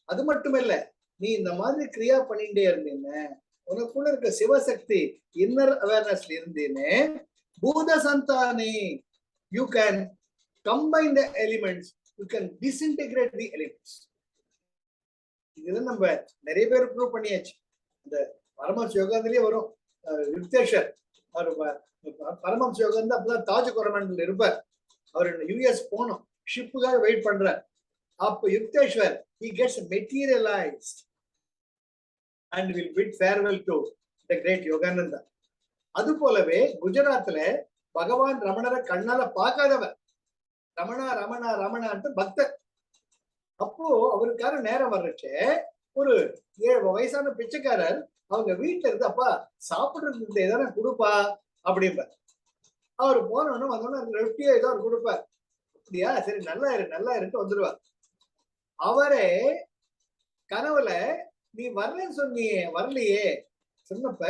Speaker 1: அது மட்டுமில்ல, நீ இந்த மாதிரி கிரியா பண்ணிட்டே இருந்தீன்னு உனக்குள்ள இருக்க சிவசக்தி இன்னர் அவேர்னஸ்ல இருந்தீன்னு பூத சந்தானே, you can combine the elements, you can disintegrate the elements. இதெல்லாம் நம்ம நிறைய பேர் ப்ரூவ் பண்ணியாச்சு. இந்த பரமஹம்ச யோகாந்திலேயே வரும். யுக்தேஸ்வர் பரமஹம்ச யோகா அப்பதான் தாஜ் கொரமண்டல் இருப்பார். அவர் யுஎஸ் போனோம், ஷிப்புக்காக வெயிட் பண்றார். அப்ப Yukteswar he gets materialized and will bid farewell to the great Yogananda. அது போலவே குஜராத்ல பகவான் ரமணரை கண்ணால பார்க்காதவர், ரமணா ரமணா ரமணான்ட்டு பக்தர். அப்போ அவருக்கார நேரம் வர்றச்சே ஒரு 7 வயசான பிச்சைக்காரர் அவங்க வீட்டுல இருந்து, அப்பா சாப்பிடுறதுக்கு எதான கொடுப்பா அப்படிம்பார். அவர் போனோன்னு வந்தோன்னு ரொட்டியோ ஏதோ அவர் கொடுப்பார். அப்படியா, சரி நல்லா இருட்டு வந்துடுவார். அவரே கனவுல நீ வரலன்னு சொன்னியே, வரலையே சொன்னப்ப,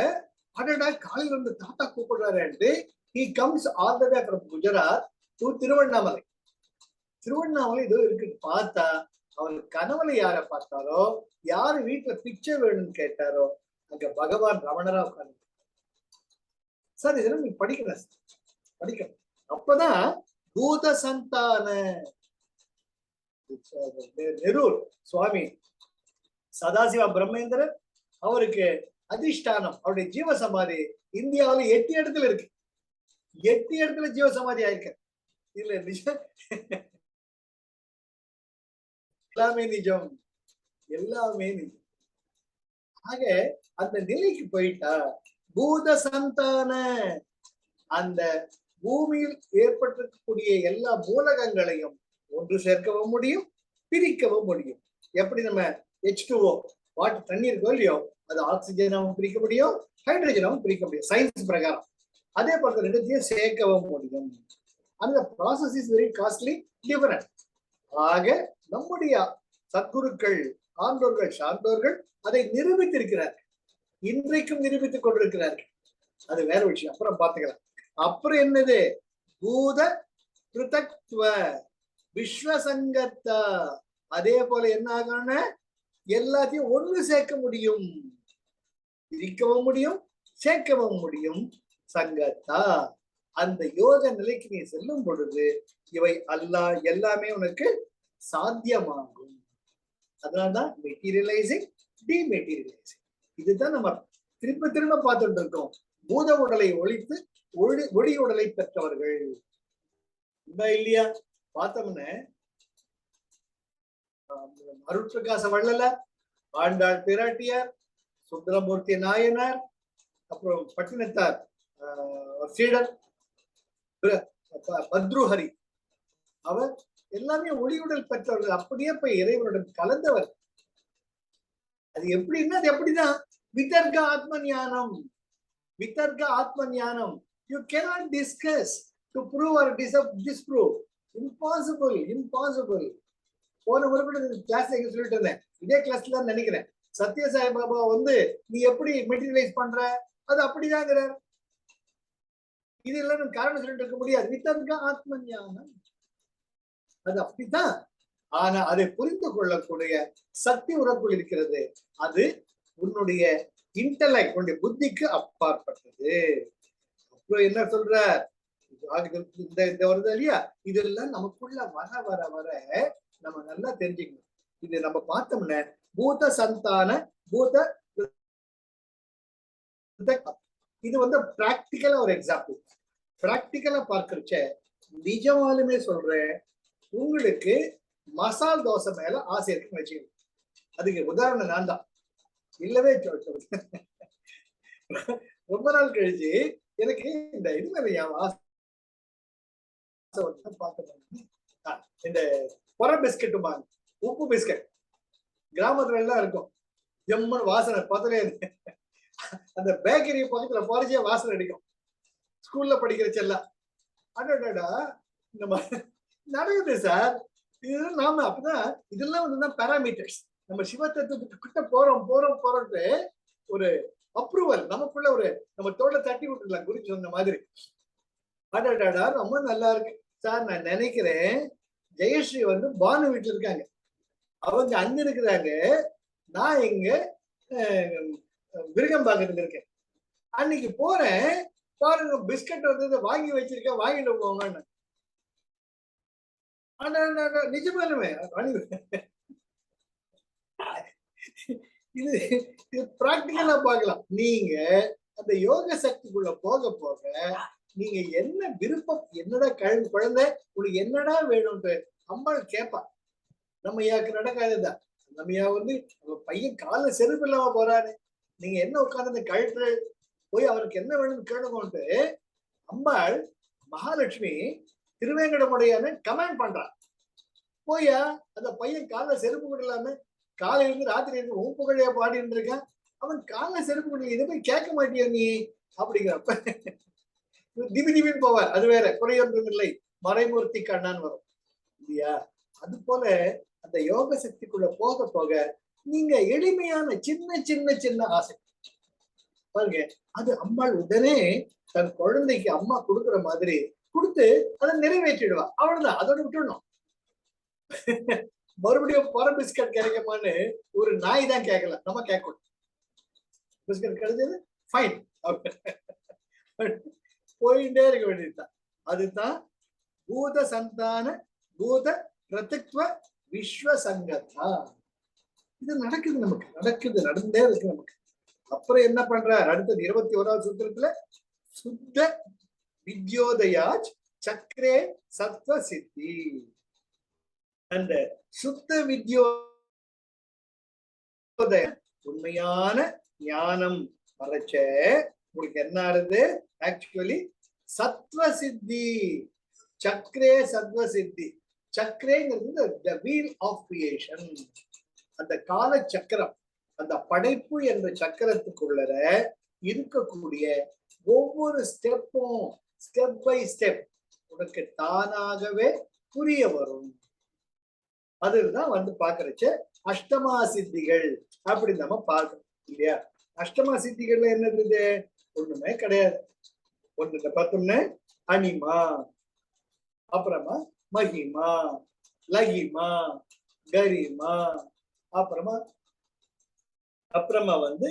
Speaker 1: அடடா காலையில் வந்து தாத்தா கூப்பிடுறாரு. he comes all the way from Gujarat to Tiruvannamalai. Tiruvannamalai இதோ இருக்கு. பார்த்தா அவர் கனவுல யார பார்த்தாரோ, யாரு வீட்டுல பிச்சை வேணும்னு கேட்டாரோ, அங்க பகவான் ரமணரா உட்கார்ந்து. சார் இதெல்லாம் நீ படிக்கணும். அப்பதான் பூத சந்தான நெரூர் சுவாமி சதாசிவா பிரம்மேந்திரர், அவருக்கு அதிஷ்டானம், அவருடைய ஜீவ சமாதி இந்தியாவில 8 இடத்துல இருக்கு. 8 இடத்துல ஜீவ சமாதி ஆயிருக்கு. இல்ல நிஜம், எல்லாமே நிஜம். ஆக அந்த நிலைக்கு போயிட்டா பூத சந்தான, அந்த பூமியில் ஏற்பட்டிருக்கக்கூடிய எல்லா மூலகங்களையும் ஒன்று சேர்க்கவும் முடியும், பிரிக்கவும் முடியும். எப்படி நம்ம H2O வாட்டர் தண்ணி இருக்கோ இல்லையோ, அது ஆக்சிஜனாவும் பிரிக்க முடியும், ஹைட்ரஜனாவும் பிரிக்க முடியும் சயின்ஸ் பிரகாரம். அதே போல ரெண்டுத்தையும் சேர்க்கவும் முடியும். அந்த process is very costly, different. ஆக நம்முடைய சத்குருக்கள், ஆண்டோர்கள், சான்றோர்கள் அதை நிரூபித்திருக்கிறார்கள். இன்றைக்கும் நிரூபித்துக் கொண்டிருக்கிறார்கள். அது வேற விஷயம், அப்புறம் பார்த்துக்கலாம். அப்புறம் என்னது? பூத பிருத்தக்த்வ விஸ்வசங்கத்தா. அதே போல என்ன ஆகணும்னா எல்லாத்தையும் ஒன்று சேர்க்க முடியும், பிரிக்கவும் முடியும், சேர்க்கவும் முடியும். சங்கத்தா, அந்த யோக நிலைக்கு நீ செல்லும் பொழுது இவை எல்லாமே உனக்கு சாத்தியமாகும். அதனால்தான் மெட்டீரியலைசிங், டிமெட்டீரியலைசிங். இதுதான் நம்ம திரும்ப பார்த்துட்டு இருக்கோம். பூத உடலை ஒழித்து ஒளி உடலை பெற்றவர்கள் இல்லையா? பார்த்தோம்னா அருட்பிரகாச வள்ளல, ஆண்டாள் பிராட்டியார், சுந்தரமூர்த்தி நாயனார், அப்புறம் பட்டினத்தார் சீடர் பத்ருஹரி, அவர் எல்லாமே ஒளியுடல் பெற்றவர்கள். அப்படியே போய் இறைவனுடன் கலந்தவர். அது எப்படின்னா அது எப்படிதான் Vitarga Atma Jnanam. Vitarga Atma Jnanam. You cannot discuss to prove or disprove. Impossible. Impossible. போன முறை கூட கிளாஸ்ல எங்க சொல்லிட்டு இருந்தேன், இதே கிளாஸ்ல தான் நினைக்கிறேன். சத்ய சாய் பாபா வந்து நீ எப்படி மெட்டீரியலைஸ் பண்ற, அது அப்படிதாங்கிற. இது எல்லாம் காரணம் சொல்லிட்டு இருக்க முடியாது. வித்தர்க ஆத்ம ஞானம் அது அப்படித்தான். ஆனா அதை புரிந்து கொள்ளக்கூடிய சக்தி உனக்குள் இருக்கிறது. அது உன்னுடைய இன்டலெக்ட், உன்னுடைய புத்திக்கு அப்பாற்பட்டது. அப்புறம் என்ன சொல்ற, இந்த வருது இல்லையா, இதெல்லாம் நமக்குள்ள வர வர வர நம்ம நல்லா தெரிஞ்சுக்கணும். இது நம்ம பார்த்தோம்னா பூத சந்தான பூத, இது வந்து பிராக்டிக்கலா ஒரு எக்ஸாம்பிள். பிராக்டிக்கலா பார்க்கறச்ச நிஜமாலுமே சொல்றேன், உங்களுக்கு மசால் தோசை மேல ஆசை இருக்குன்னு வச்சுக்கோங்க. அதுக்கு உதாரணம் நான் தான். இல்லவே ரொம்ப நாள் கழிச்சு எனக்கு இந்த இது மேல ஆசை பார்த்து, இந்த பொற பிஸ்கெட்டுமாங்க, உப்பு பிஸ்கட் கிராமத்துல எல்லாம் இருக்கும். ஜம்மன் வாசனை பத்தலே, அந்த பேக்கரி பக்கத்துல போறச்சே வாசனை அடிக்கும். ஸ்கூல்ல படிக்கிறச்செல்லாம் அடடா இந்த மாதிரி நடக்குது சார். இது நாம அப்பதான் இதெல்லாம் வந்து பேராமீட்டர்ஸ். நம்ம சிவத்தத்துவத்துக்கு கிட்ட போறோம்ட்டு ஒரு அப்ரூவல் நமக்குள்ள, ஒரு நம்ம தோட தட்டி விட்டுலாம். குரு சொன்ன மாதிரி அடடாடா ரொம்ப நல்லா இருக்கு சார். நான் நினைக்கிறேன் ஜெயஸ்ரீ வந்து பானு வீட்டுல இருக்காங்க, அவங்க அங்க இருக்கிறாங்க, நான் இங்க விருகம்பாக்கத்துல இருக்கேன். அன்னைக்கு போறேன் பாருங்க, பிஸ்கட் வந்து வாங்கி வச்சிருக்கேன், வாங்கிட்டு போங்கன்னு. நிஜமாலுமே இது பிராக்டிக்கலா பார்க்கலாம். நீங்க அந்த யோக சக்திக்குள்ள போக போக நீங்க என்ன விருப்பம், என்னடா குழந்தை உனக்கு என்னடா வேணும்ட்டு அம்மாள் கேட்பா. நம்ம யாருக்கு நடக்காதுதான். நம்ம யா வந்து பையன் கால செருப்பு இல்லாம போறாரு, நீங்க என்ன உட்கார்ந்து கழுத்து போய் அவருக்கு என்ன வேணும்னு கேளுங்கன்ட்டு அம்பாள் மகாலட்சுமி திருவேங்கடமுடையான்னு கமெண்ட் பண்றான். போயா அந்த பையன் கால செருப்பு கூட இல்லாம காலையில இருந்து ராத்திரி இருந்து உன் புகழையா பாடிட்டு இருக்கான், அவன் கால செருப்பு கூட இதை போய் கேட்க மாட்டியா நீ அப்படிங்கிறப்ப திபி திபின்னு போவார். அது வேற, குறையொன்றும் இல்லை, மறைமூர்த்தி கண்ணான் வரும் இல்லையா. அது போல அந்த யோக சக்திக்குள்ள போக போக நீங்க எளிமையான சின்ன சின்ன சின்ன ஆசை பாருங்க, அது அம்மாள் உடனே தன் குழந்தைக்கு அம்மா கொடுக்குற மாதிரி கொடுத்து அதை நிறைவேற்றிடுவா. அவ்வளவுதான், அதோட விட்டுடணும். மறுபடியும் பொற பிஸ்கட் கிடைக்குமான்னு ஒரு நாய் தான் கேட்கல, நம்ம கேட்கணும். பிஸ்கட் கிடைச்சது ஃபைன், போயிட்டே இருக்க வேண்டியதுதான். அதுதான் பூத சந்தான பூத பிரதித்வ விஸ்வ சங்கத்தா. இது நடக்குது, நமக்கு நடந்தே இருக்கு நமக்கு. அப்புறம் என்ன பண்றார் அடுத்தது 21வது சூத்திரத்துல, சுத்த வித்யோதயாச் சக்கரே சத்வ சித்தி. அந்த சுத்த வித்யோதய உண்மையான ஞானம் வரைச்ச உங்களுக்கு என்ன ஆறுது, ஆக்சுவலி சத்வ சித்தி. சக்கரே சத்வ சித்தி. சக்கரேங்கிறது the wheel of creation. அந்த கால சக்கரம், அந்த படைப்பு என்ற சக்கரத்துக்குள்ளர இருக்கக்கூடிய ஒவ்வொரு ஸ்டெப்பும் ஸ்டெப் பை ஸ்டெப் உனக்கு தானாகவே புரிய வரும். அதுதான் வந்து பாக்குறச்ச அஷ்டமா சித்திகள் அப்படி நம்ம பார்க்கணும் இல்லையா. அஷ்டமா சித்திகள்ல என்னது, ஒண்ணுமே கிடையாது. ஒண்ணு பார்த்தோம்னா அனிமா, அப்புறமா மகிமா, லகிமா, கரிமா, அப்புறமா வந்து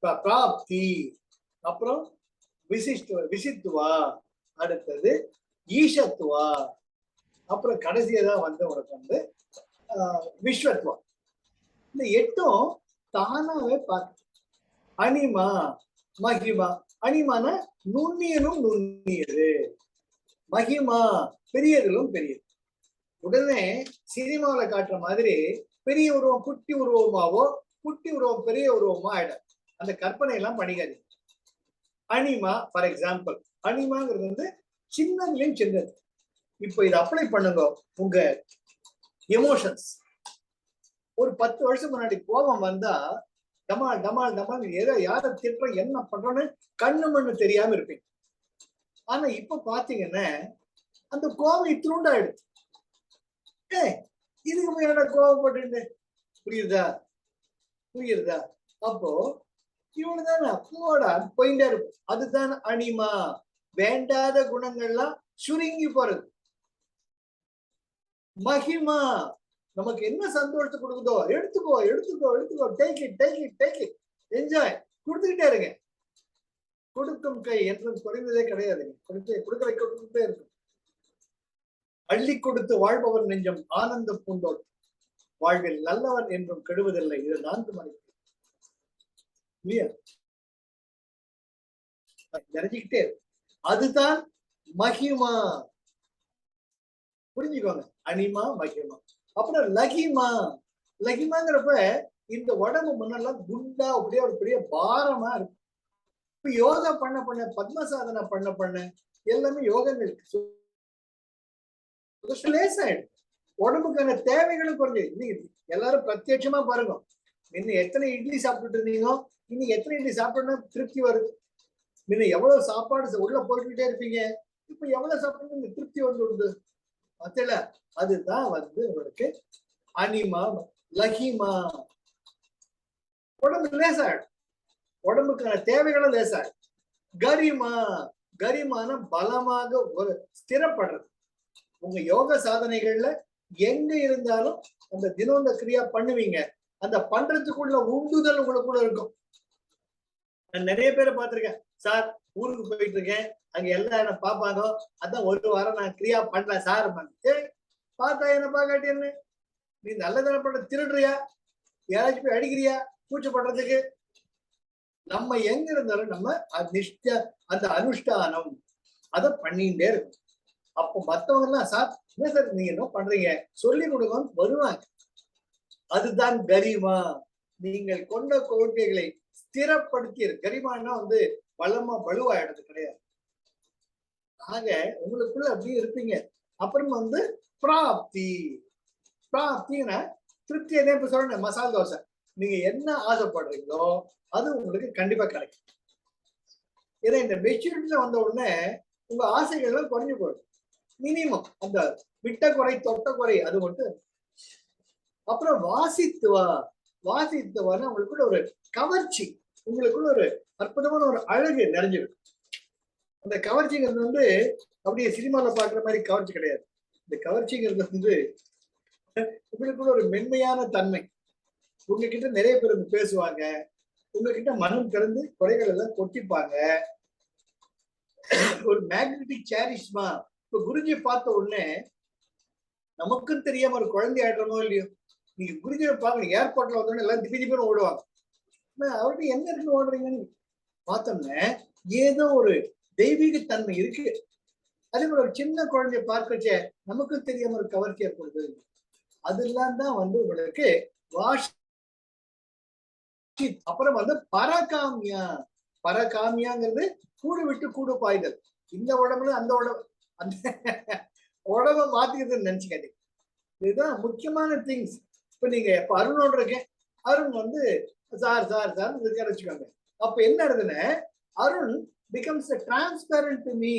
Speaker 1: பிராப்தி, அப்புறம் விசித்துவா, அடுத்தது ஈஷத்துவா, அப்புறம் கடைசியதான் வந்து உனக்கு வந்து விஸ்வத்துவா. இந்த 8ம் தானாவே பார்க்க. அனிமா மகிமா, அனிமான நுண்ணியனும் நுண்ணியது, மகிமா பெரியதிலும் பெரியது. உடனே சினிமாவில காட்டுற மாதிரி பெரிய உருவம் குட்டி உருவமாவோ குட்டி உருவம் பெரிய உருவமா ஆயிடும். அந்த கற்பனை எல்லாம் பண்ணிக்காது. அனிமா ஃபார் எக்ஸாம்பிள், அனிமாங்கிறது வந்து சின்னதுலயும் சின்னது. இப்போ இதை அப்ளை பண்ணுங்க உங்க எமோஷன்ஸ். ஒரு 10 வருஷம் முன்னாடி கோபம் வந்தா டமால் டமால் டமால் ஏதோ யாரை திட்டுறோம் என்ன பண்றோன்னு கண்ணு மண்ணு தெரியாம இருப்பீங்க. ஆனா இப்ப பாத்தீங்கன்னா அந்த கோபம் இத்திருண்டாயிடுச்சு. இதுக்கு போய் என்ன கோபப்பட்டு புரியுதா புரியுதா? அப்போ இவனுதானே போடா போயிட்டே இருக்கும். அதுதான் அனிமா. வேண்டாத குணங்கள்லாம் சுருங்கி போறது. மகிமா நமக்கு என்ன சந்தோஷத்தை கொடுக்குதோ எடுத்துக்கோ எடுத்துக்கோ எடுத்துக்கோ, take it take it take it, enjoy, கொடுத்துக்கிட்டே இருங்க. கொடுக்கும் கை என்றும் குறைந்ததே கிடையாதுங்க. கொடுக்கிற கொடுத்துட்டே இருக்கும். அள்ளி கொடுத்து வாழ்பவர் நெஞ்சம் ஆனந்த பூந்தோட்டம், வாழ்வில் நல்லவன் என்றும் கெடுவதில்லை. இது 4 மணி நிறைஞ்சுக்கிட்டே இருக்கு. அதுதான் மகிமா. புரிஞ்சுக்கோங்க. அனிமா மகிமா. அப்புறம் லகிமா. லகிமாங்கிறப்ப இந்த உடம்பு முன்னெல்லாம் குண்டா அப்படியே ஒரு பெரிய பாரமா இருக்கு. இப்ப யோகா பண்ண பண்ண பத்மசாதனை பண்ண பண்ண எல்லாமே யோகங்கள் லேசாயிடும். உடம்புக்கான தேவைகளும் குறைஞ்சு. இன்னைக்கு எல்லாரும் பிரத்யட்சமா பாருங்க. முன்ன எத்தனை இட்லி சாப்பிட்டுட்டு இருந்தீங்க, இன்னைக்கு எத்தனை இட்லி சாப்பிடணும் திருப்தி வருது. முன்ன எவ்வளவு சாப்பாடு உள்ள போட்டுக்கிட்டே இருப்பீங்க, இப்ப எவ்வளவு சாப்பிடணும் திருப்தி வந்து மத்தல. அதுதான் வந்து உங்களுக்கு அனிமா லகிமா. உடம்பு லேசாயிடும், உடம்புக்கான தேவைகளும் லேசாயிடும். கரிமா. கரிமான பலமாக ஒரு ஸ்திரப்படுறது. உங்க யோக சாதனைகள்ல எங்க இருந்தாலும் அந்த தினம் இந்த கிரியா பண்ணுவீங்க, அந்த பண்றதுக்குள்ள உந்துதல் உங்களுக்குள்ள இருக்கும். நான் நிறைய பேரை பார்த்திருக்கேன். சார் ஊருக்கு போயிட்டு இருக்கேன், அங்க எல்லாம் என்ன பாப்பாங்க, அதான் 1 வாரம் நான் கிரியா பண்ணல சார். பார்த்தா என்ன பாக்காட்டி என்ன, நீ நல்லதான பண்ண திருடுறியா, யாராச்சும் போய் அடிக்கிறியா கூச்சப்படுறதுக்கு? நம்ம எங்க இருந்தாலும் நம்ம அந்த அனுஷ்டானம் அதை பண்ணிட்டே இருக்கும். அப்போ மத்தவங்க எல்லாம் சார் என்ன சார் நீங்க என்ன பண்றீங்க சொல்லி கொடுங்க வருவாங்க. அதுதான் கரிமா. நீங்கள் கொண்ட கொள்கைகளை ஸ்திரப்படுத்தி. கரிமான்னா வந்து பலமா வலுவாயிடுறது கிடையாது. ஆக உங்களுக்குள்ள அப்படியே இருப்பீங்க. அப்புறம் வந்து பிராப்தி. பிராப்தினா திருப்தி. என்ன இப்ப சொல்றேன், மசாலா தோசை நீங்க என்ன ஆசைப்படுறீங்களோ அது உங்களுக்கு கண்டிப்பா கிடைக்கும். ஏன்னா இந்த மெச்சூரிட்டில வந்த உடனே உங்க ஆசைகள்லாம் குறைஞ்சு போயிடும். மினிமம் அந்த விட்ட குறை தொட்ட குறை அது மட்டும். அப்புறம் வாசித்துவா. வாசித்துவான்னு உங்களுக்குள்ள ஒரு கவர்ச்சி, உங்களுக்குள்ள ஒரு அற்புதமான ஒரு அழகு நிறைஞ்சிருக்கு. அந்த கவர்ச்சிங்கிறது வந்து அப்படியே சினிமால பாக்குற மாதிரி கவர்ச்சி கிடையாது. இந்த கவர்ச்சிங்கிறது வந்து உங்களுக்குள்ள ஒரு மென்மையான தன்மை. உங்ககிட்ட நிறைய பேர் வந்து பேசுவாங்க, உங்ககிட்ட மனம் திறந்து குறைகள் எல்லாம் கொட்டிப்பாங்க. ஒரு மேக்னெட்டிக் சேரிஸ்மா. இப்ப குருஜியை பார்த்த உடனே நமக்கும் தெரியாம ஒரு குழந்தை ஆயிடுறோமோ இல்லையோ, நீங்க குருஜியை பார்க்கணும். ஏர்போர்ட்ல வந்தோடனே எல்லாம் திப்பி திப்பி ஓடுவாங்க. அவர்கிட்ட என்ன இருக்குன்னு ஓடுறீங்கன்னு பார்த்தோம்னா ஏதோ ஒரு தெய்வீக தன்மை இருக்கு. அதே மாதிரி ஒரு சின்ன குழந்தைய பார்க்கச்சே நமக்கும் தெரியாம ஒரு கவர்ச்சி ஏற்படுது. அதெல்லாம் தான் வந்து உங்களுக்கு வாஷி. அப்புறம் வந்து பரகாமியா. பரகாமியாங்கிறது கூடு விட்டு கூடு பாய்தல். இந்த உடம்புல அந்த உடம்பு அந்த உடம்ப மாத்திக்கிறதுன்னு நினைச்சுக்காதீங்க. இதுதான் முக்கியமான திங்ஸ். இப்ப நீங்க இப்ப அருணோட இருக்கேன், அருண் வந்து சார் சார் சார் இருக்காரு வச்சுக்கோங்க. அப்ப என்ன ஆகுதுன்னா Arun becomes transparent to me.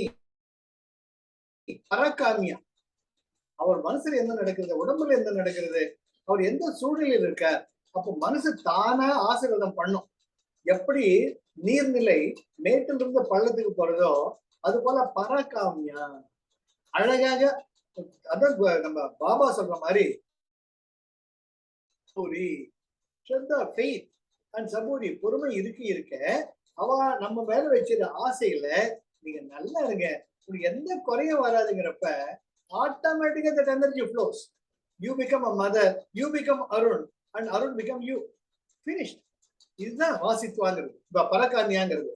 Speaker 1: பரகாமியா. அவர் மனசுல என்ன நடக்கிறது, உடம்புல என்ன நடக்கிறது, அவர் எந்த சூழ்நிலையில் இருக்கார். அப்போ மனசு தானா ஆசீர்வாதம் பண்ணும். எப்படி நீர்நிலை மேட்டிலிருந்து பள்ளத்துக்கு போறதோ அது போல பரகாமியா அழகாக. அதான் நம்ம பாபா சொல்ற மாதிரி பொறுமை இருக்க அவ நம்ம மேல வச்சிருக்க ஆசையில நீங்க நல்லா இருங்க, உங்களுக்கு எந்த குறையும் வராதுங்கிறப்ப ஆட்டோமேட்டிக்கா that energy flows. You become a mother, you become Arun and Arun become you. Finished. இதுதான் வாசித்துவாங்கிறது. இப்ப பரகாமியாங்கிறது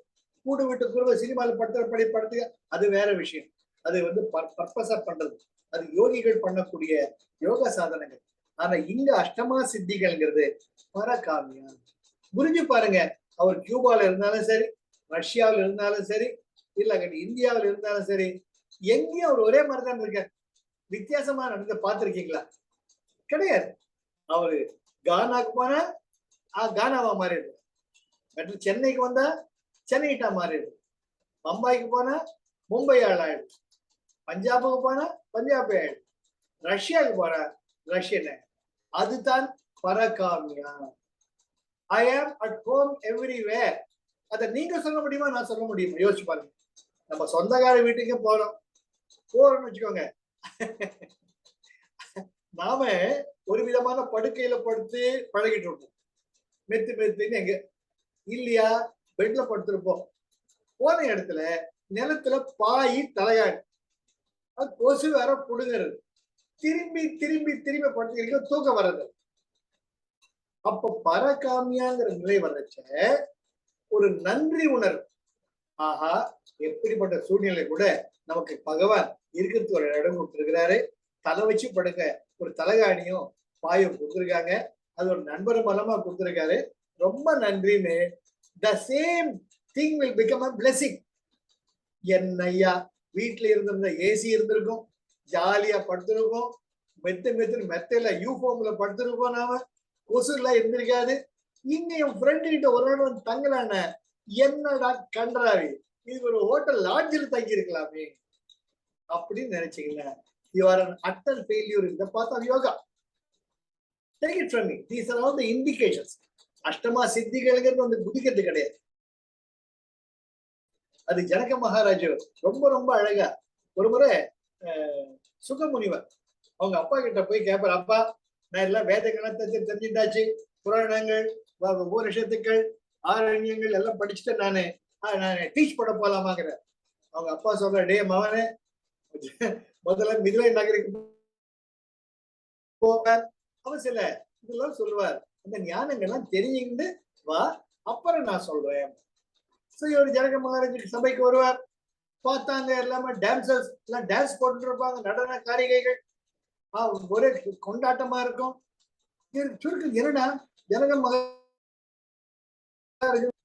Speaker 1: கூடு விட்டு குருவ சினிமால படத்துக்கு அது வேற விஷயம். அது வந்து பர்பஸா பண்றது, அது யோகிகள் பண்ணக்கூடிய யோக சாதனைகள். ஆனா இங்க அஷ்டமா சித்திகள்ங்கிறது பரகாமியா. புரிஞ்சு பாருங்க. அவர் கியூபால இருந்தாலும் சரி, ரஷ்யாவில் இருந்தாலும் சரி, இல்ல இந்தியாவில் இருந்தாலும் சரி, எங்கேயும் அவர் ஒரே மாதிரிதான் இருக்க. வித்தியாசமா நடந்து பார்த்திருக்கீங்களா? கிடையாது. அவரு கானாக்கு போனா கானாவா மாறிடுது. சென்னைக்கு வந்தா சென்னைட்டா மாறிடுது. பம்பாய்க்கு போனா மும்பை ஆள் ஆயிடுது. பஞ்சாபுக்கு போனா பஞ்சாபி ஆயிடுது. ரஷ்யாவுக்கு போனா ரஷ்யன். அதுதான் பரகாமியா. ஐ ஆம் அட் ஹோம் எவ்ரிவேர். அதை நீங்க சொல்ல முடியுமா, நான் சொல்ல முடியுமா? யோசிச்சு பாருங்க. நம்ம சொந்தக்கார வீட்டுக்கு போறோம்னு வச்சுக்கோங்க. நாம ஒரு விதமான படுக்கையில படுத்து பழகிட்டு இருப்போம். மெத்து மெத்துன்னு எங்க இல்லையா, பெட்ல படுத்திருப்போம். போன இடத்துல நிலத்துல பாய் தலையாடு, அது கொசு வேற புடுங்கிறது. திரும்பி திரும்பி திரும்பி படுத்துக்கிறீங்க, தூக்கம் வர்றது. அப்ப பரகாமியாங்கிற நிலை வர்றச்ச ஒரு நன்றி உணர்வு. ஆஹா, எப்படிப்பட்ட சூழ்நிலை கூட நமக்கு பகவான் இருக்கிறதுக்கு ஒரு இடம் கொடுத்திருக்கிறாரு. தலை வச்சு படுக்க ஒரு தலைகாணியும் பாயும் கொடுத்துருக்காங்க. அது ஒரு நண்பர் மூலமா கொடுத்துருக்காரு. ரொம்ப நன்றின்னு. The same thing will become a blessing. என்னையா வீட்டுல இருந்திருந்த ஏசி இருந்திருக்கும், ஜாலியா படுத்திருக்கோம், மெத்தையில யூஃபார்ம்ல படுத்திருக்கோம், நாம கொசுல இருந்திருக்காது. இங்க என் ஃப்ரெண்டு கிட்ட ஒரு நாள் வந்து தங்கலான, என்னடா கன்றாவி, இது ஒரு ஹோட்டல் லாட்ஜில் தங்கி இருக்கலாமே அப்படின்னு நினைச்சீங்களா? You are an utter failure in the path of yoga. Take it from me. These are all the indications. அஷ்டமா சித்திகளுங்கிறது வந்து குதிக்கிறது கிடையாது. அது ஜனக மகாராஜ் ரொம்ப ரொம்ப அழகா ஒரு முறை சுகமுனிவர் அவங்க அப்பா கிட்ட போய் கேட்பார், அப்பா நான் எல்லாம் வேதங்களை தெரிஞ்சுட்டாச்சு, புராணங்கள், உபனிஷத்துக்கள், ஆரண்யங்கள் எல்லாம் படிச்சுட்டு நான் டீச் பண்ண போலாமாங்கிற. அவங்க அப்பா சொல்ற, டே மகனே, முதல்ல மிதிலை நகருக்கு போவார். அவர் சில இதெல்லாம் சொல்லுவார், அந்த ஞானங்கள்லாம் தெரிஞ்சுக்கிட்டு வா, அப்புறம் நான் சொல்றேன். ஒரு ஜனக மகாராஜுக்கு சபைக்கு வருவார். பார்த்தாங்க எல்லாமே டான்சர்ஸ் எல்லாம் டான்ஸ் போட்டு இருப்பாங்க, நடன காரிகைகள், ஒரே கொண்டாட்டமா இருக்கும். சுருக்கு என்னடா ஜனக மகாராஜ்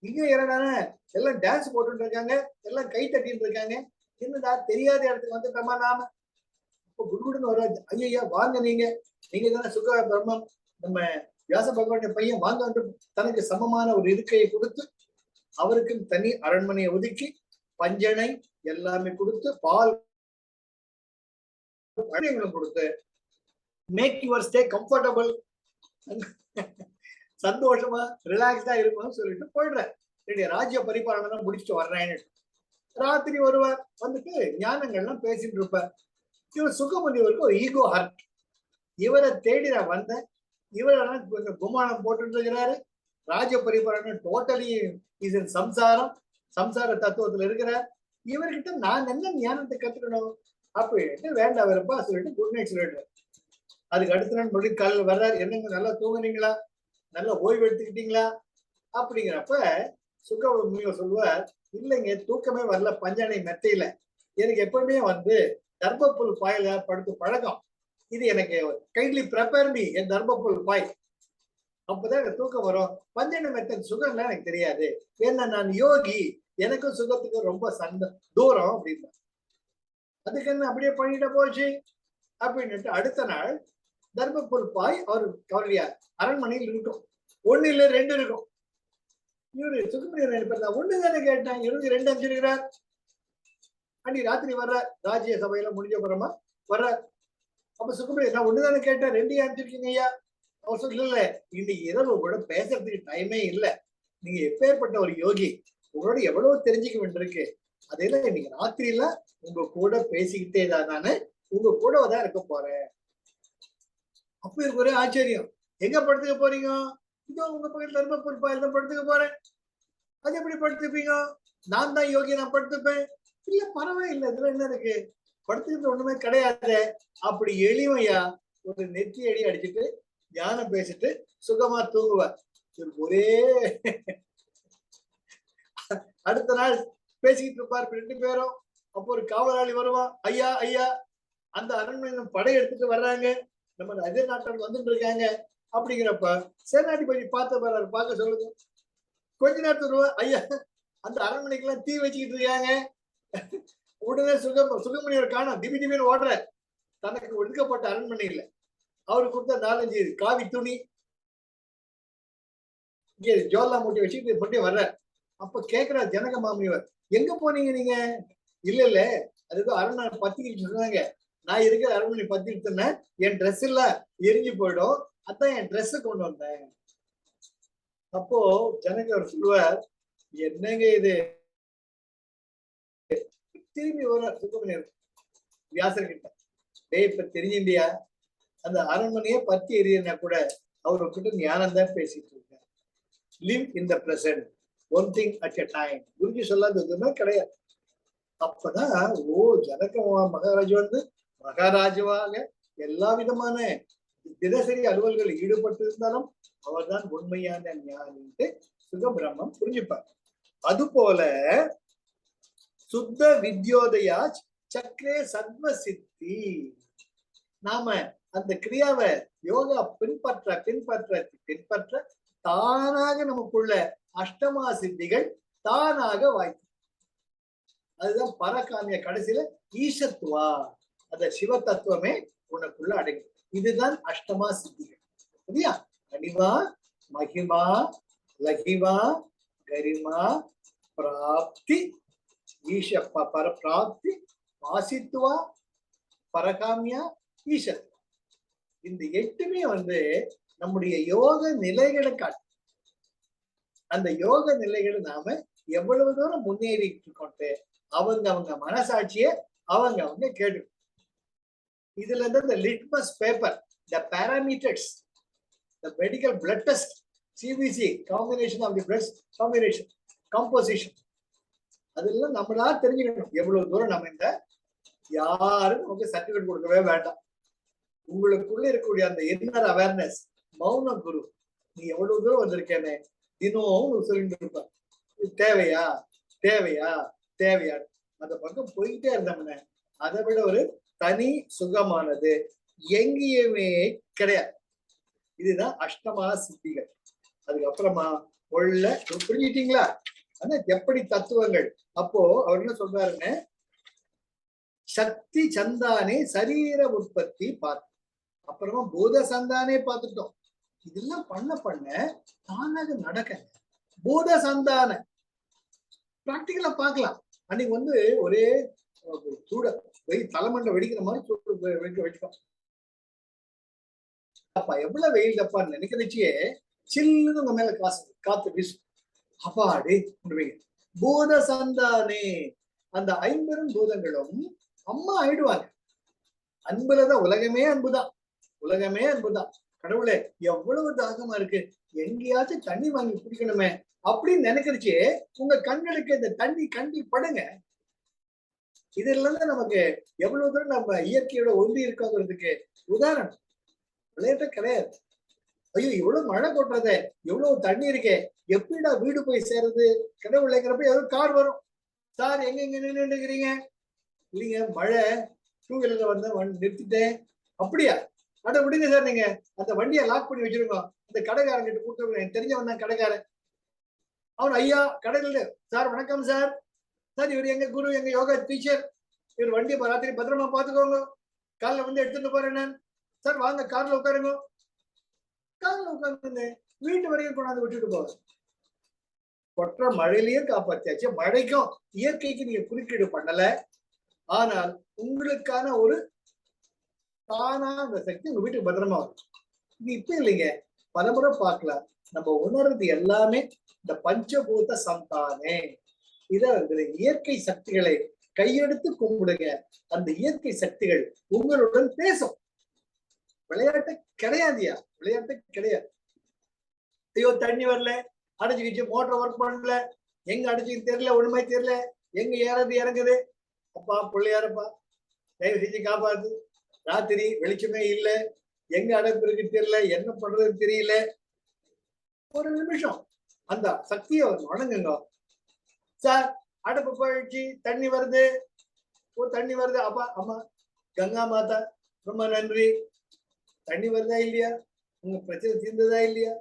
Speaker 1: இங்க என்னடானே எல்லாம் டான்ஸ் போட்டு இருக்காங்க, எல்லாம் கை தட்டிட்டு இருக்காங்க, என்னடா தெரியாத இடத்துக்கு வந்துட்டோமா நாம? இப்போ குடுகுடுன்னு வராது. ஐயா வாங்க, நீங்க தானே சுக பிரம்மம், நம்ம வியாச பகவானுடைய பையன், வாங்க. தனக்கு சமமான ஒரு இருக்கையை கொடுத்து, அவருக்கும் தனி அரண்மனையை ஒதுக்கி, பஞ்சனை எல்லாமே கொடுத்து, பால் கொடுத்து, மேக் யுவர் ஸ்டே கம்ஃபர்டபுள், சந்தோஷமா ரிலாக்ஸ்டா இருக்கும்னு சொல்லிட்டு போயிடுறேன். ராஜ்ய பரிபாலனை முடிச்சுட்டு வர்றேன்னு. ராத்திரி வருவார், வந்துட்டு ஞானங்கள்லாம் பேசிட்டு இருப்பார். இவர் சுகமுனிவருக்கு ஒரு ஈகோ ஹர்ட். இவரை தேடி நான் வந்தேன், இவரெல்லாம் கொஞ்சம் குமானம் போட்டு இருக்கிறாரு, ராஜ பரிபாலனை டோட்டலி சம்சார தத்துவத்துல இருக்கிறார். இவர்கிட்ட நான் என்ன ஞானத்தை கத்துக்கணும் அப்படின்ட்டு வேண்டாம் வரப்பா சொல்லிட்டு குட் நைட் சொல்லிட்டு, அதுக்கு அடுத்த நாள் மறுபடியும் காலையில் வர்றாரு. என்னங்க நல்லா தூங்குனீங்களா, நல்லா ஓய்வு எடுத்துக்கிட்டீங்களா அப்படிங்கிறப்ப சுகமுனிவர் சொல்லுவார், இல்லைங்க தூக்கமே வரல, பஞ்சனை மெத்தையில எனக்கு எப்பவுமே வந்து தர்மப்புல் பாயில படுத்து பழக்கம், இது எனக்கு கைண்ட்லி ப்ரிப்பேர் மீ என் தர்மப்புல் பாய், அப்பதான் எனக்கு தூக்கம் வரும். பஞ்சனை மெத்தன் சுகம்லாம் எனக்கு தெரியாது, ஏன்னா நான் யோகி, எனக்கும் சுகத்துக்கும் ரொம்ப தூரம் அப்படின்னா. அதுக்கு என்ன அப்படியே பண்ணிட்டு போச்சு அப்படின்னுட்டு அடுத்த நாள் தர்மப்புல் பாய் அவருடைய அரண்மனையில் இருக்கும். ஒண்ணு இல்ல ரெண்டு இருக்கும். இவரு சுகமுனிவர் நினைப்பார், ஒண்ணு தானே கேட்டேன், இவருக்கு ரெண்டு அஞ்சிருக்கிறார். அன்னைக்கு ராத்திரி வர்ற ராஜ்ய சபையில முடிஞ்ச அப்புறமா வர்ற. அப்ப சுகமுனிவர், நான் ஒண்ணுதானே கேட்டேன், ரெண்டு அனுப்பிச்சிருக்கீங்க ஐயா. அவர் சொல்ல, இல்ல இன்னைக்கு இரவு கூட பேசுறதுக்கு டைமே இல்லை, நீங்க எப்பேற்பட்ட ஒரு யோகி, உங்களோட எவ்வளவு தெரிஞ்சுக்க வேண்டியிருக்கு, அதெல்லாம் இன்னைக்கு ராத்திரியில உங்க கூட பேசிக்கிட்டே தான் நானு உங்க கூட தான் இருக்க போறேன். அப்ப எனக்கு ஒரே ஆச்சரியம், எங்க படுத்துக்க போறீங்க? இதோ உங்க பக்கத்துல தர்மபுரி பாயில் தான் படுத்துக்க போறேன். அது எப்படி படுத்துப்பீங்க? நான் தான் யோகி, நான் படுத்துப்பேன். இல்ல பரவாயில்ல, இதுல என்ன இருக்கு, படுத்துக்கிறது ஒண்ணுமே கிடையாது. அப்படி எளிமையா ஒரு நெற்றி அடி அடிச்சுட்டு ஞானம் பேசிட்டு சுகமா தூங்குவார். ஒரே அடுத்த நாள் பேசிக்கிட்டு இருப்பார் ரெண்டு பேரும். அப்போ ஒரு காவலாளி வருவான், ஐயா ஐயா அந்த அரண்மனை படை எடுத்துட்டு வர்றாங்க, நம்ம எதிர் நாட்டால் வந்துட்டு இருக்காங்க அப்படிங்கிறப்ப சேனாதிபதி பார்க்க சொல்லுங்க. கொஞ்ச நேரத்துக்கு வருவா, ஐயா அந்த அரண்மனைக்கு எல்லாம் தீ வச்சுக்கிட்டு இருக்காங்க. உடனே சுகமுனிவர் காணும், திடீர்னு ஓடுற, தனக்கு ஒதுக்கப்பட்ட அரண்மனை இல்லை, அவருக்கு கொடுத்த 4-5 காவி துணி, இங்க ஜோல்லா மூட்டி வச்சுட்டு மட்டும் வர்ற. அப்ப கேக்குற ஜனக மாமியவர், எங்க போனீங்க நீங்க? இல்ல இல்ல, அதுக்கு அரண்மனை பத்திக்கிட்டு சொன்னாங்க. நான் இருக்கிற அரண்மனை பத்திக்கிட்டு என் ட்ரெஸ் எல்லாம் எரிஞ்சு போயிடும், அதான் என் ட்ரெஸ் கொண்டு வந்தேன். அப்போ ஜனகர் சொல்லுவார், என்னங்க இது? திரும்பி வர சுப்பிரமணியர் வியாசர்கிட்ட, டேய் இப்ப தெரிஞ்சிண்டியா, அந்த அரண்மனையே பத்தி எரியனா கூட அவர்கிட்ட ஞானம் தான் பேசிட்டு இருக்காரு. Live in the present, one thing at a time. Guruji சொல்லாத எதுவுமே கிடையாது. அப்பதான் ஜனக மகாராஜா வந்து மகாராஜாவாக எல்லா விதமான தினசரி அலுவல்களில் ஈடுபட்டு இருந்தாலும் அவர்தான் உண்மையான ஞானின்ட்டு சுகபிரம்மம் புரிஞ்சுப்பார். அது போல சுத்த வித்யோதயா சக்கரே சத்ம சித்தி. நாம அந்த கிரியாவை யோகா பின்பற்ற பின்பற்ற பின்பற்ற தானாக நமக்குள்ள அஷ்டமா சித்திகள் தானாக வாய்க்கும். அதுதான் பரகாமிய கடைசியில ஈசத்துவா, அந்த சிவ தத்துவமே உனக்குள்ள அடங்கும். இதுதான் அஷ்டமா சித்திகள். சரியா? அனிமா, மகிமா, லகிமா, கரிமா, பிராப்தி, ஈஷ பிராப்தி, ஆசித்துவா, பரகாமியா, ஈசத்துவா. இந்த 8மே வந்து நம்முடைய யோக நிலைகளை காட்டும். அந்த யோக நிலைகளை நாம எவ்வளவு தூரம் முன்னேறிட்டு இருக்கோம் அவங்க மனசாட்சிய அவங்க கேட்டு. இதுல இருந்து இந்த litmus paper, the parameters, the medical blood test, CBC, combination of the blood combination, composition, அதெல்லாம் நம்மளா தெரிஞ்சுக்கணும். எவ்வளவு தூரம் நம்ம இந்த யாரும் நமக்கு சர்டிபிகேட் கொடுக்கவே வேண்டாம். உங்களுக்குள்ள இருக்கக்கூடிய அந்த இன்னர் அவேர்னஸ், மௌன குரு, நீ எவ்வளவு தூரம் வந்திருக்கேன்னு தினம் சொல்லிட்டு இருப்பேன். தேவையா தேவையா தேவையா, அந்த பக்கம் போயிட்டே இருந்தோம்னா அதை விட ஒரு தனி சுகமானது எங்கேயுமே கிடையாது. இதுதான் அஷ்டமா சித்திகள். அதுக்கப்புறமா உள்ள புரிஞ்சிட்டீங்களா? ஆனா எப்படி தத்துவங்கள். அப்போ அவர் என்ன சொல்றாருன்னு, சக்தி சந்தானே சரீர உற்பத்தி பார்த்து, அப்புறமா பூத சந்தானே பார்த்துட்டோம். இதெல்லாம் பண்ண பண்ண தானாக நடக்க பூத சந்தான பிராக்டிகலா பார்க்கலாம். அன்னைக்கு வந்து ஒரே சூட தலைமண்டை வெடிக்கிற மாதிரி சூடு வச்சுக்கோ. அப்பா எவ்வளவு வெயில் அப்பா நினைக்கிறச்சியே சில்லுன்னு உங்க மேல காத்து வீசு. அப்பாடி பூத சந்தானே, அந்த 50 பூதங்களும் அம்மா ஆயிடுவாங்க. அன்புலதான் உலகமே அன்புதான், உலகமே அன்புதான். கடவுளே எவ்வளவு தாகமா இருக்கு, எங்கேயாச்சும் தண்ணி வாங்கி குடிக்கணுமே அப்படின்னு நினைக்கிறச்சு உங்க கண்களுக்கு இந்த தண்ணி கண்ணில் படுங்க. இதெல்லாம் தான் நமக்கு எவ்வளவு தூரம் நம்ம இயற்கையோட ஒன்றி இருக்கோங்கிறதுக்கு உதாரணம். விளையாட்ட கிடையாது. ஐயோ இவ்வளவு மழை கொட்டுறதே, எவ்வளவு தண்ணி இருக்கே, எப்படிடா வீடு போய் சேருது கடவுளைங்கிறப்ப ஏதோ கார் வரும். சார் எங்க எங்க நின்றுக்கிறீங்க? இல்லைங்க மழை, 2 வீலர்ல வந்து நிறுத்திட்டேன். அப்படியா? அட விடுங்க சார், நீங்க அந்த வண்டியை லாக் பண்ணி வச்சிருக்கோம், இந்த கடைக்காரன் கிட்ட கொடுத்துருங்க, எனக்கு தெரிஞ்சவன் தான் கடைக்காரன். அவன் ஐயா கடையில், சார் வணக்கம் சார், சார் இவர் எங்க குரு, எங்க யோகா டீச்சர், இவர் வண்டியை ராத்திரி பத்திரமா பாத்துக்கோங்க, காலைல வந்து எடுத்துட்டு போறேன் நான். சார் வாங்க கார்ல உட்காருங்க. கார்ல உட்கார்ந்து வீட்டு வரைக்கும் கொண்டாந்து விட்டுட்டு போவேன். கொற்ற மழையிலயும் காப்பாத்தியாச்சு. மழைக்கும் இயற்கைக்கு நீங்க குறுக்கீடு பண்ணல, ஆனால் உங்களுக்கான ஒரு தானா அந்த சக்தி உங்க வீட்டுக்கு பத்திரமா வரும். இது இப்ப இல்லைங்க, பலமுறை பார்க்கலாம். நம்ம உணர்றது எல்லாமே இந்த பஞ்சபூத சந்தானே. இத இயற்கை சக்திகளை கையெடுத்து கும்பிடுங்க. அந்த இயற்கை சக்திகள் உங்களுடன் பேசும். விளையாட்டு கிடையாதுயா, விளையாட்டு கிடையாது. ஐயோ தண்ணி வரல, அடைச்சுக்கிச்சு, மோட்டர் ஒர்க் பண்ணல, எங்க அடைச்சுக்கு தெரியல, ஒண்ணுமே தெரியல, எங்க ஏறது இறங்குது, அப்பா பிள்ளையாரப்பா தயவு செஞ்சு காப்பாத்து, ராத்திரி வெளிச்சமே இல்லை, எங்க அடைப்பு இருக்கு தெரியல, என்ன பண்றது தெரியல. ஒரு நிமிஷம் அந்த சக்தியை வணங்குங்க. சார் அடுப்பு போயிடுச்சு, தண்ணி வருது, தண்ணி வருது, அப்பா அம்மா கங்கா மாதா ரொம்ப நன்றி. தண்ணி வருதா இல்லையா, உங்க பிரச்சனை தீர்ந்ததா இல்லையா?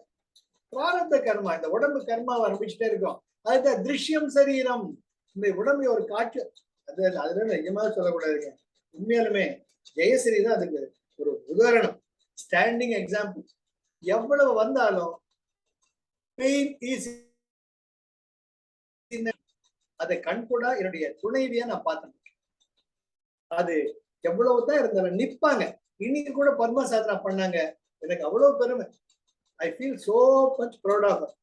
Speaker 1: பிராரப்த கர்மா, இந்த உடம்பு கர்மாவை அனுப்பிச்சுட்டே இருக்கும். அதுதான் திருஷ்யம் சரீரம். இந்த உடம்பு ஒரு காட்சி, அதுல நிஜமா சொல்லக்கூடாதுங்க. உண்மையாலுமே ஜெயஸ்ரீ தான் அதுக்கு ஒரு உதாரணம், ஸ்டாண்டிங் எக்ஸாம்பிள். எவ்வளவு வந்தாலும் பெயின் இஸ் அதை கண் கூட என்னுடைய துணைவியா நான் பார்த்தேன். அது எவ்வளவுதான் இருந்தாலும் நிப்பாங்க. இன்னைக்கு கூட பத்மா சாதனா பண்ணாங்க. எனக்கு அவ்வளவு பெருமை. I feel so much proud of her.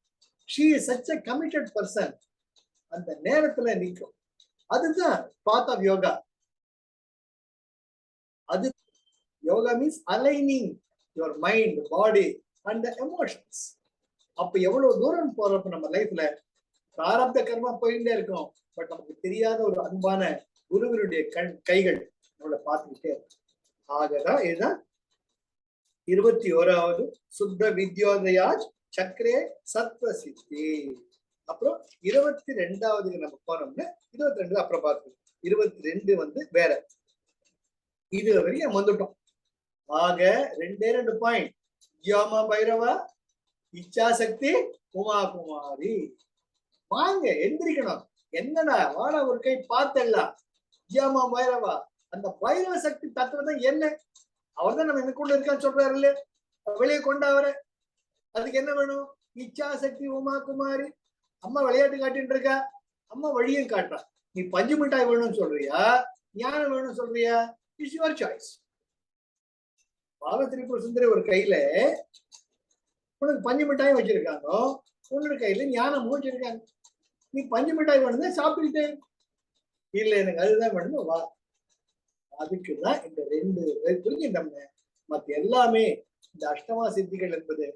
Speaker 1: She is such a committed person. அந்த நேரத்துல நிற்கும். அதுதான் பாத் ஆஃப் யோகா. அது yoga means aligning your mind, body and the emotions. அப்ப எவ்வளவு தூரம் போறப்ப நம்ம லைஃப்ல பிராரப்த கர்மா போயிட்டே இருக்கும். பட் நமக்கு தெரியாத ஒரு அன்பான குருவினுடைய கைகள் நம்மளை பார்த்துக்கிட்டே இருக்கும். ஆகதான் இதுதான் 21வது சுத்த வித்யோதயாஜ் சக்கரே சத்வ சித்தி. அப்புறம் 22வது நம்ம போனோம்னா 22 அப்புறம் பார்க்கணும். 22 வந்து வேற. இது வரைக்கும் வந்துட்டோம். ஆக 2 பாயிண்ட். யோமா பைரவா, இச்சா சக்தி, உமா குமாரி. வாங்க எந்திரிக்கணும். என்னடா வாட ஒரு கை பார்த்தெல்லாம். யோமா பைரவா, அந்த பைரவ சக்தி தத்துவம் தான் என்ன? அவர் தான் நம்ம எனக்குள்ள இருக்கான்னு சொல்றாரு இல்ல, வெளியே கொண்டாவர. அதுக்கு என்ன வேணும்? இச்சா சக்தி உமா குமாரி. அம்மா விளையாட்டு காட்டின்னு இருக்கா, அம்மா வழியும் காட்டுறா. நீ பஞ்சு மிட்டாய் வேணும்னு சொல்றியா, ஞானம் வேணும்னு சொல்றியா? It's your choice. Balatripura Sundari ஒரு கையில உனக்கு பஞ்சு மிட்டாயும் வச்சிருக்காங்க, உன்னோட கையில ஞானமும் வச்சிருக்காங்க. நீ பஞ்சு மிட்டாய் வேணும்னா சாப்பிட்டுக்கிட்டே இல்ல, எனக்கு அதுதான் வேணும் வா. அதுக்குதான் இந்த 2 புரிஞ்சுட்டோம்னா மத்த எல்லாமே இந்த அஷ்டமா சித்திகள் என்பது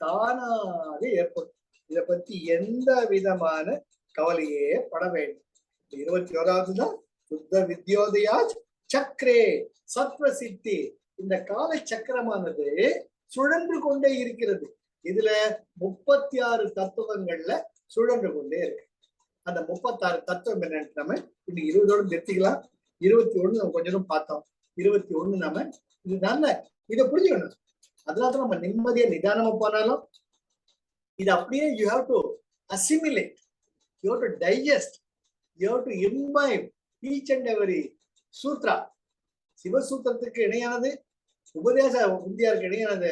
Speaker 1: தானாக ஏற்படும். இதை பத்தி எந்த விதமான கவலையே பட வேண்டும். 21வது தான் சுத்த வித்யோதயாஜ் சக்கரே சத்வ சித்தி. இந்த கால சக்கரமானது சுழன்று கொண்டே இருக்கிறது. இதுல 36 தத்துவங்கள்ல சுழன்று கொண்டே இருக்கு. அந்த 36 தத்துவம் என்னன்னு நம்ம இன்னைக்கு 20ஓட நிறுத்திக்கலாம். 21 நம்ம கொஞ்சம் பார்த்தோம். 21 நம்ம இதுதான இதை புரிஞ்சுக்கணும். அதனால நம்ம நிம்மதியா நிதானமா போனாலும் இது அப்படியே you have to assimilate, you have to digest, you have to imbibe each and every sutra. சிவசூத்திரத்துக்கு இணையானது, உபதேச இந்தியாவுக்கு இணையானது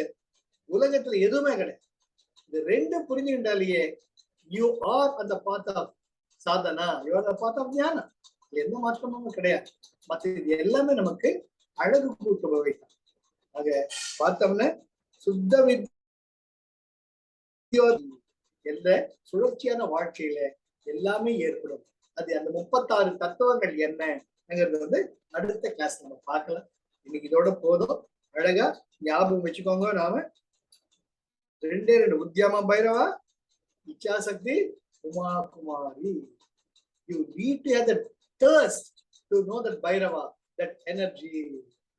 Speaker 1: உலகத்துல எதுவுமே கிடையாது. இது 2 புரிஞ்சுக்கிட்டாலேயே யூ ஆர் அந்த path of sadhana, you are the path of gnanam. எந்த மாற்றமும் கிடையாது. மற்ற இது எல்லாமே நமக்கு அழகு கூட்டுபவை. ஆக பார்த்தோம்னா சுத்த என்ற சுழற்சியான வாழ்க்கையில எல்லாமே ஏற்படும். அது அந்த 36 தத்துவங்கள் என்னங்கிறது வந்து அடுத்த கிளாஸ் நம்ம பார்க்கலாம். இன்னைக்கு இதோட போதும். அழகா ஞாபகம் வச்சுக்கோங்க. நாம 2 உத்யமா பைரவா, இச்சா சக்தி, உமா குமாரி. You need to have the thirst to know that Bhairava, that energy,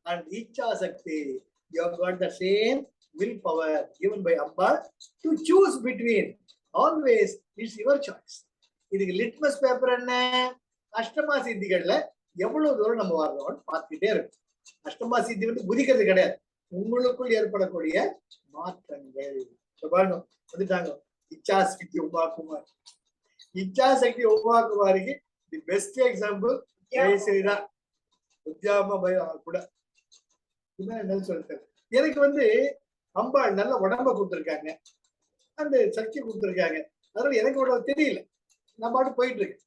Speaker 1: and Icha Sakti. You have got the same willpower given by Amba to choose between. Always it's your choice. இதுக்கு litmus paper என்ன? அஷ்டமா சித்திகள்ல எவ்வளவு தூரம் நம்ம வர்றோம்னு பார்த்துக்கிட்டே இருக்கும். அஷ்டமா சித்தி வந்து குதிக்கிறது கிடையாது, உங்களுக்குள் ஏற்படக்கூடிய மாற்றங்கள். பாருங்க வந்துட்டாங்க. இச்சா சக்தி உமா குமார். இச்சா சக்தி உமா குமாரிக்கு தி பெஸ்ட் எக்ஸாம்பிள் ஜெயஸ்ரீதான். உத்யாமா கூட என்ன சொல்லிட்டாரு. எனக்கு வந்து அம்பாள் நல்ல உடம்ப கொடுத்துருக்காங்க, அந்த சக்தி கொடுத்துருக்காங்க. அதனால எனக்கு உடம்பு தெரியல, நான் பாட்டு போயிட்டு இருக்கேன்.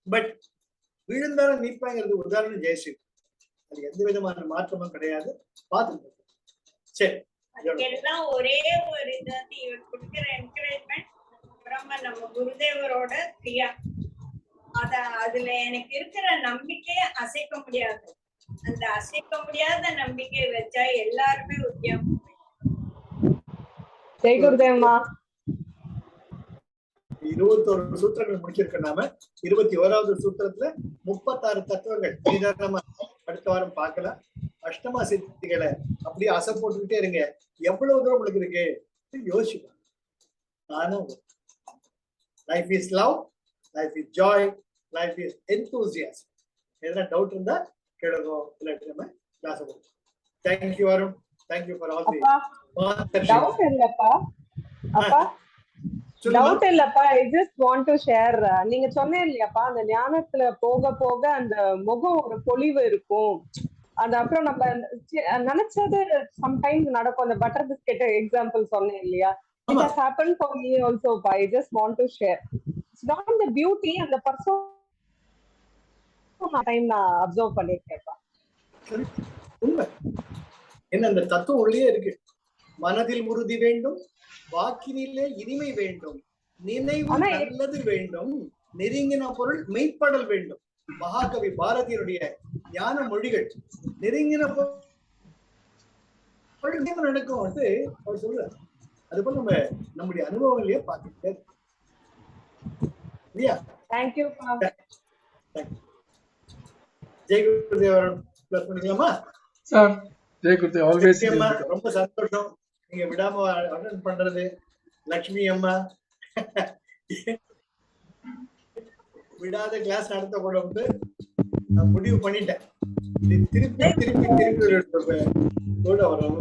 Speaker 1: பட் விழுந்தாலும் நீப்பாங்கிறது உதாரணம் ஜெயஸ்ரீ. அது எந்த விதமான மாற்றமும் கிடையாது. பார்த்து சரி,
Speaker 2: எல்லாம் ஒரே ஒரு இதாத்தி இவர் கொடுக்கிற என்கரேஜ்மெண்ட் அப்புறமா நம்ம குருதேவரோட கிரியா, அதுல எனக்கு இருக்கிற நம்பிக்கையை அசைக்க முடியாது. அந்த அசைக்க முடியாத நம்பிக்கை வச்சா எல்லாருமே உத்தியோகம்.
Speaker 3: ஜெய் குருதேவமா.
Speaker 1: 21 சூத்திரங்கள் முடிச்சிருக்க நாம 21வது சூத்திரத்துல 36 தத்துவங்கள் நிதானமா அடுத்த வாரம் பார்க்கலாம். அஷ்டமா சித்திகளை அப்படியே அசை போட்டுக்கிட்டே இருங்க. எவ்வளவு தூரம் உங்களுக்கு இருக்கு யோசிக்கலாம். நானும் life is love, life is Joy, life is enthusiasm. எதனா டவுட் இருந்தா கேளுங்க, இல்லாட்டி நம்ம கிளாஸ் போடுவோம். Thank you Arun, thank you for all the
Speaker 3: doubt இல்லப்பா. அப்பா டவுட் இல்லப்பா, I just want to share. நீங்க சொன்னேன் இல்லையாப்பா, அந்த ஞானத்துல போக போக அந்த முகம் ஒரு பொலிவு இருக்கும். அது அப்புறம் நம்ம நினைச்சது சம்டைம்ஸ் நடக்கும். அந்த பட்டர் பிஸ்கெட் எக்ஸாம்பிள் சொன்னேன் இல்லையா, It has happened for me also. I just want to share. It's not the beauty and the person time நான் அப்சர்வ் பண்ணிருக்கேன்ப்பா.
Speaker 1: உண்மை என்ன அந்த தத்துவம் உள்ளே இருக்கு. மனதில் உறுதி வேண்டும், வாக்கினிலே இனிமை வேண்டும், நினைவு நல்லது வேண்டும், நெருங்கின பொருள் மெய்ப்படல் வேண்டும். மகாகவி பாரதியினுடைய ஞான மொழிகள். நெருங்கின பொருள் நடக்கும் வந்து அவர் சொல்றார். அது போல நம்ம நம்முடைய அனுபவங்களையே பார்த்துட்டே இல்லையா?
Speaker 3: தேங்க்யூ.
Speaker 1: ஜெய் குருதேவ் பிளஸ் பண்ணிக்கலாமா
Speaker 4: சார்? ஜெய் குருதேவ் ஆல்வேஸ்.
Speaker 1: ரொம்ப சந்தோஷம் நீங்க விடாம அட்டெண்ட் பண்றது. லட்சுமி அம்மா விடாத கிளாஸ் நடத்த கூட வந்து நான் முடிவு பண்ணிட்டேன். திருப்பி திருப்பி திருப்பி கூட வரும்.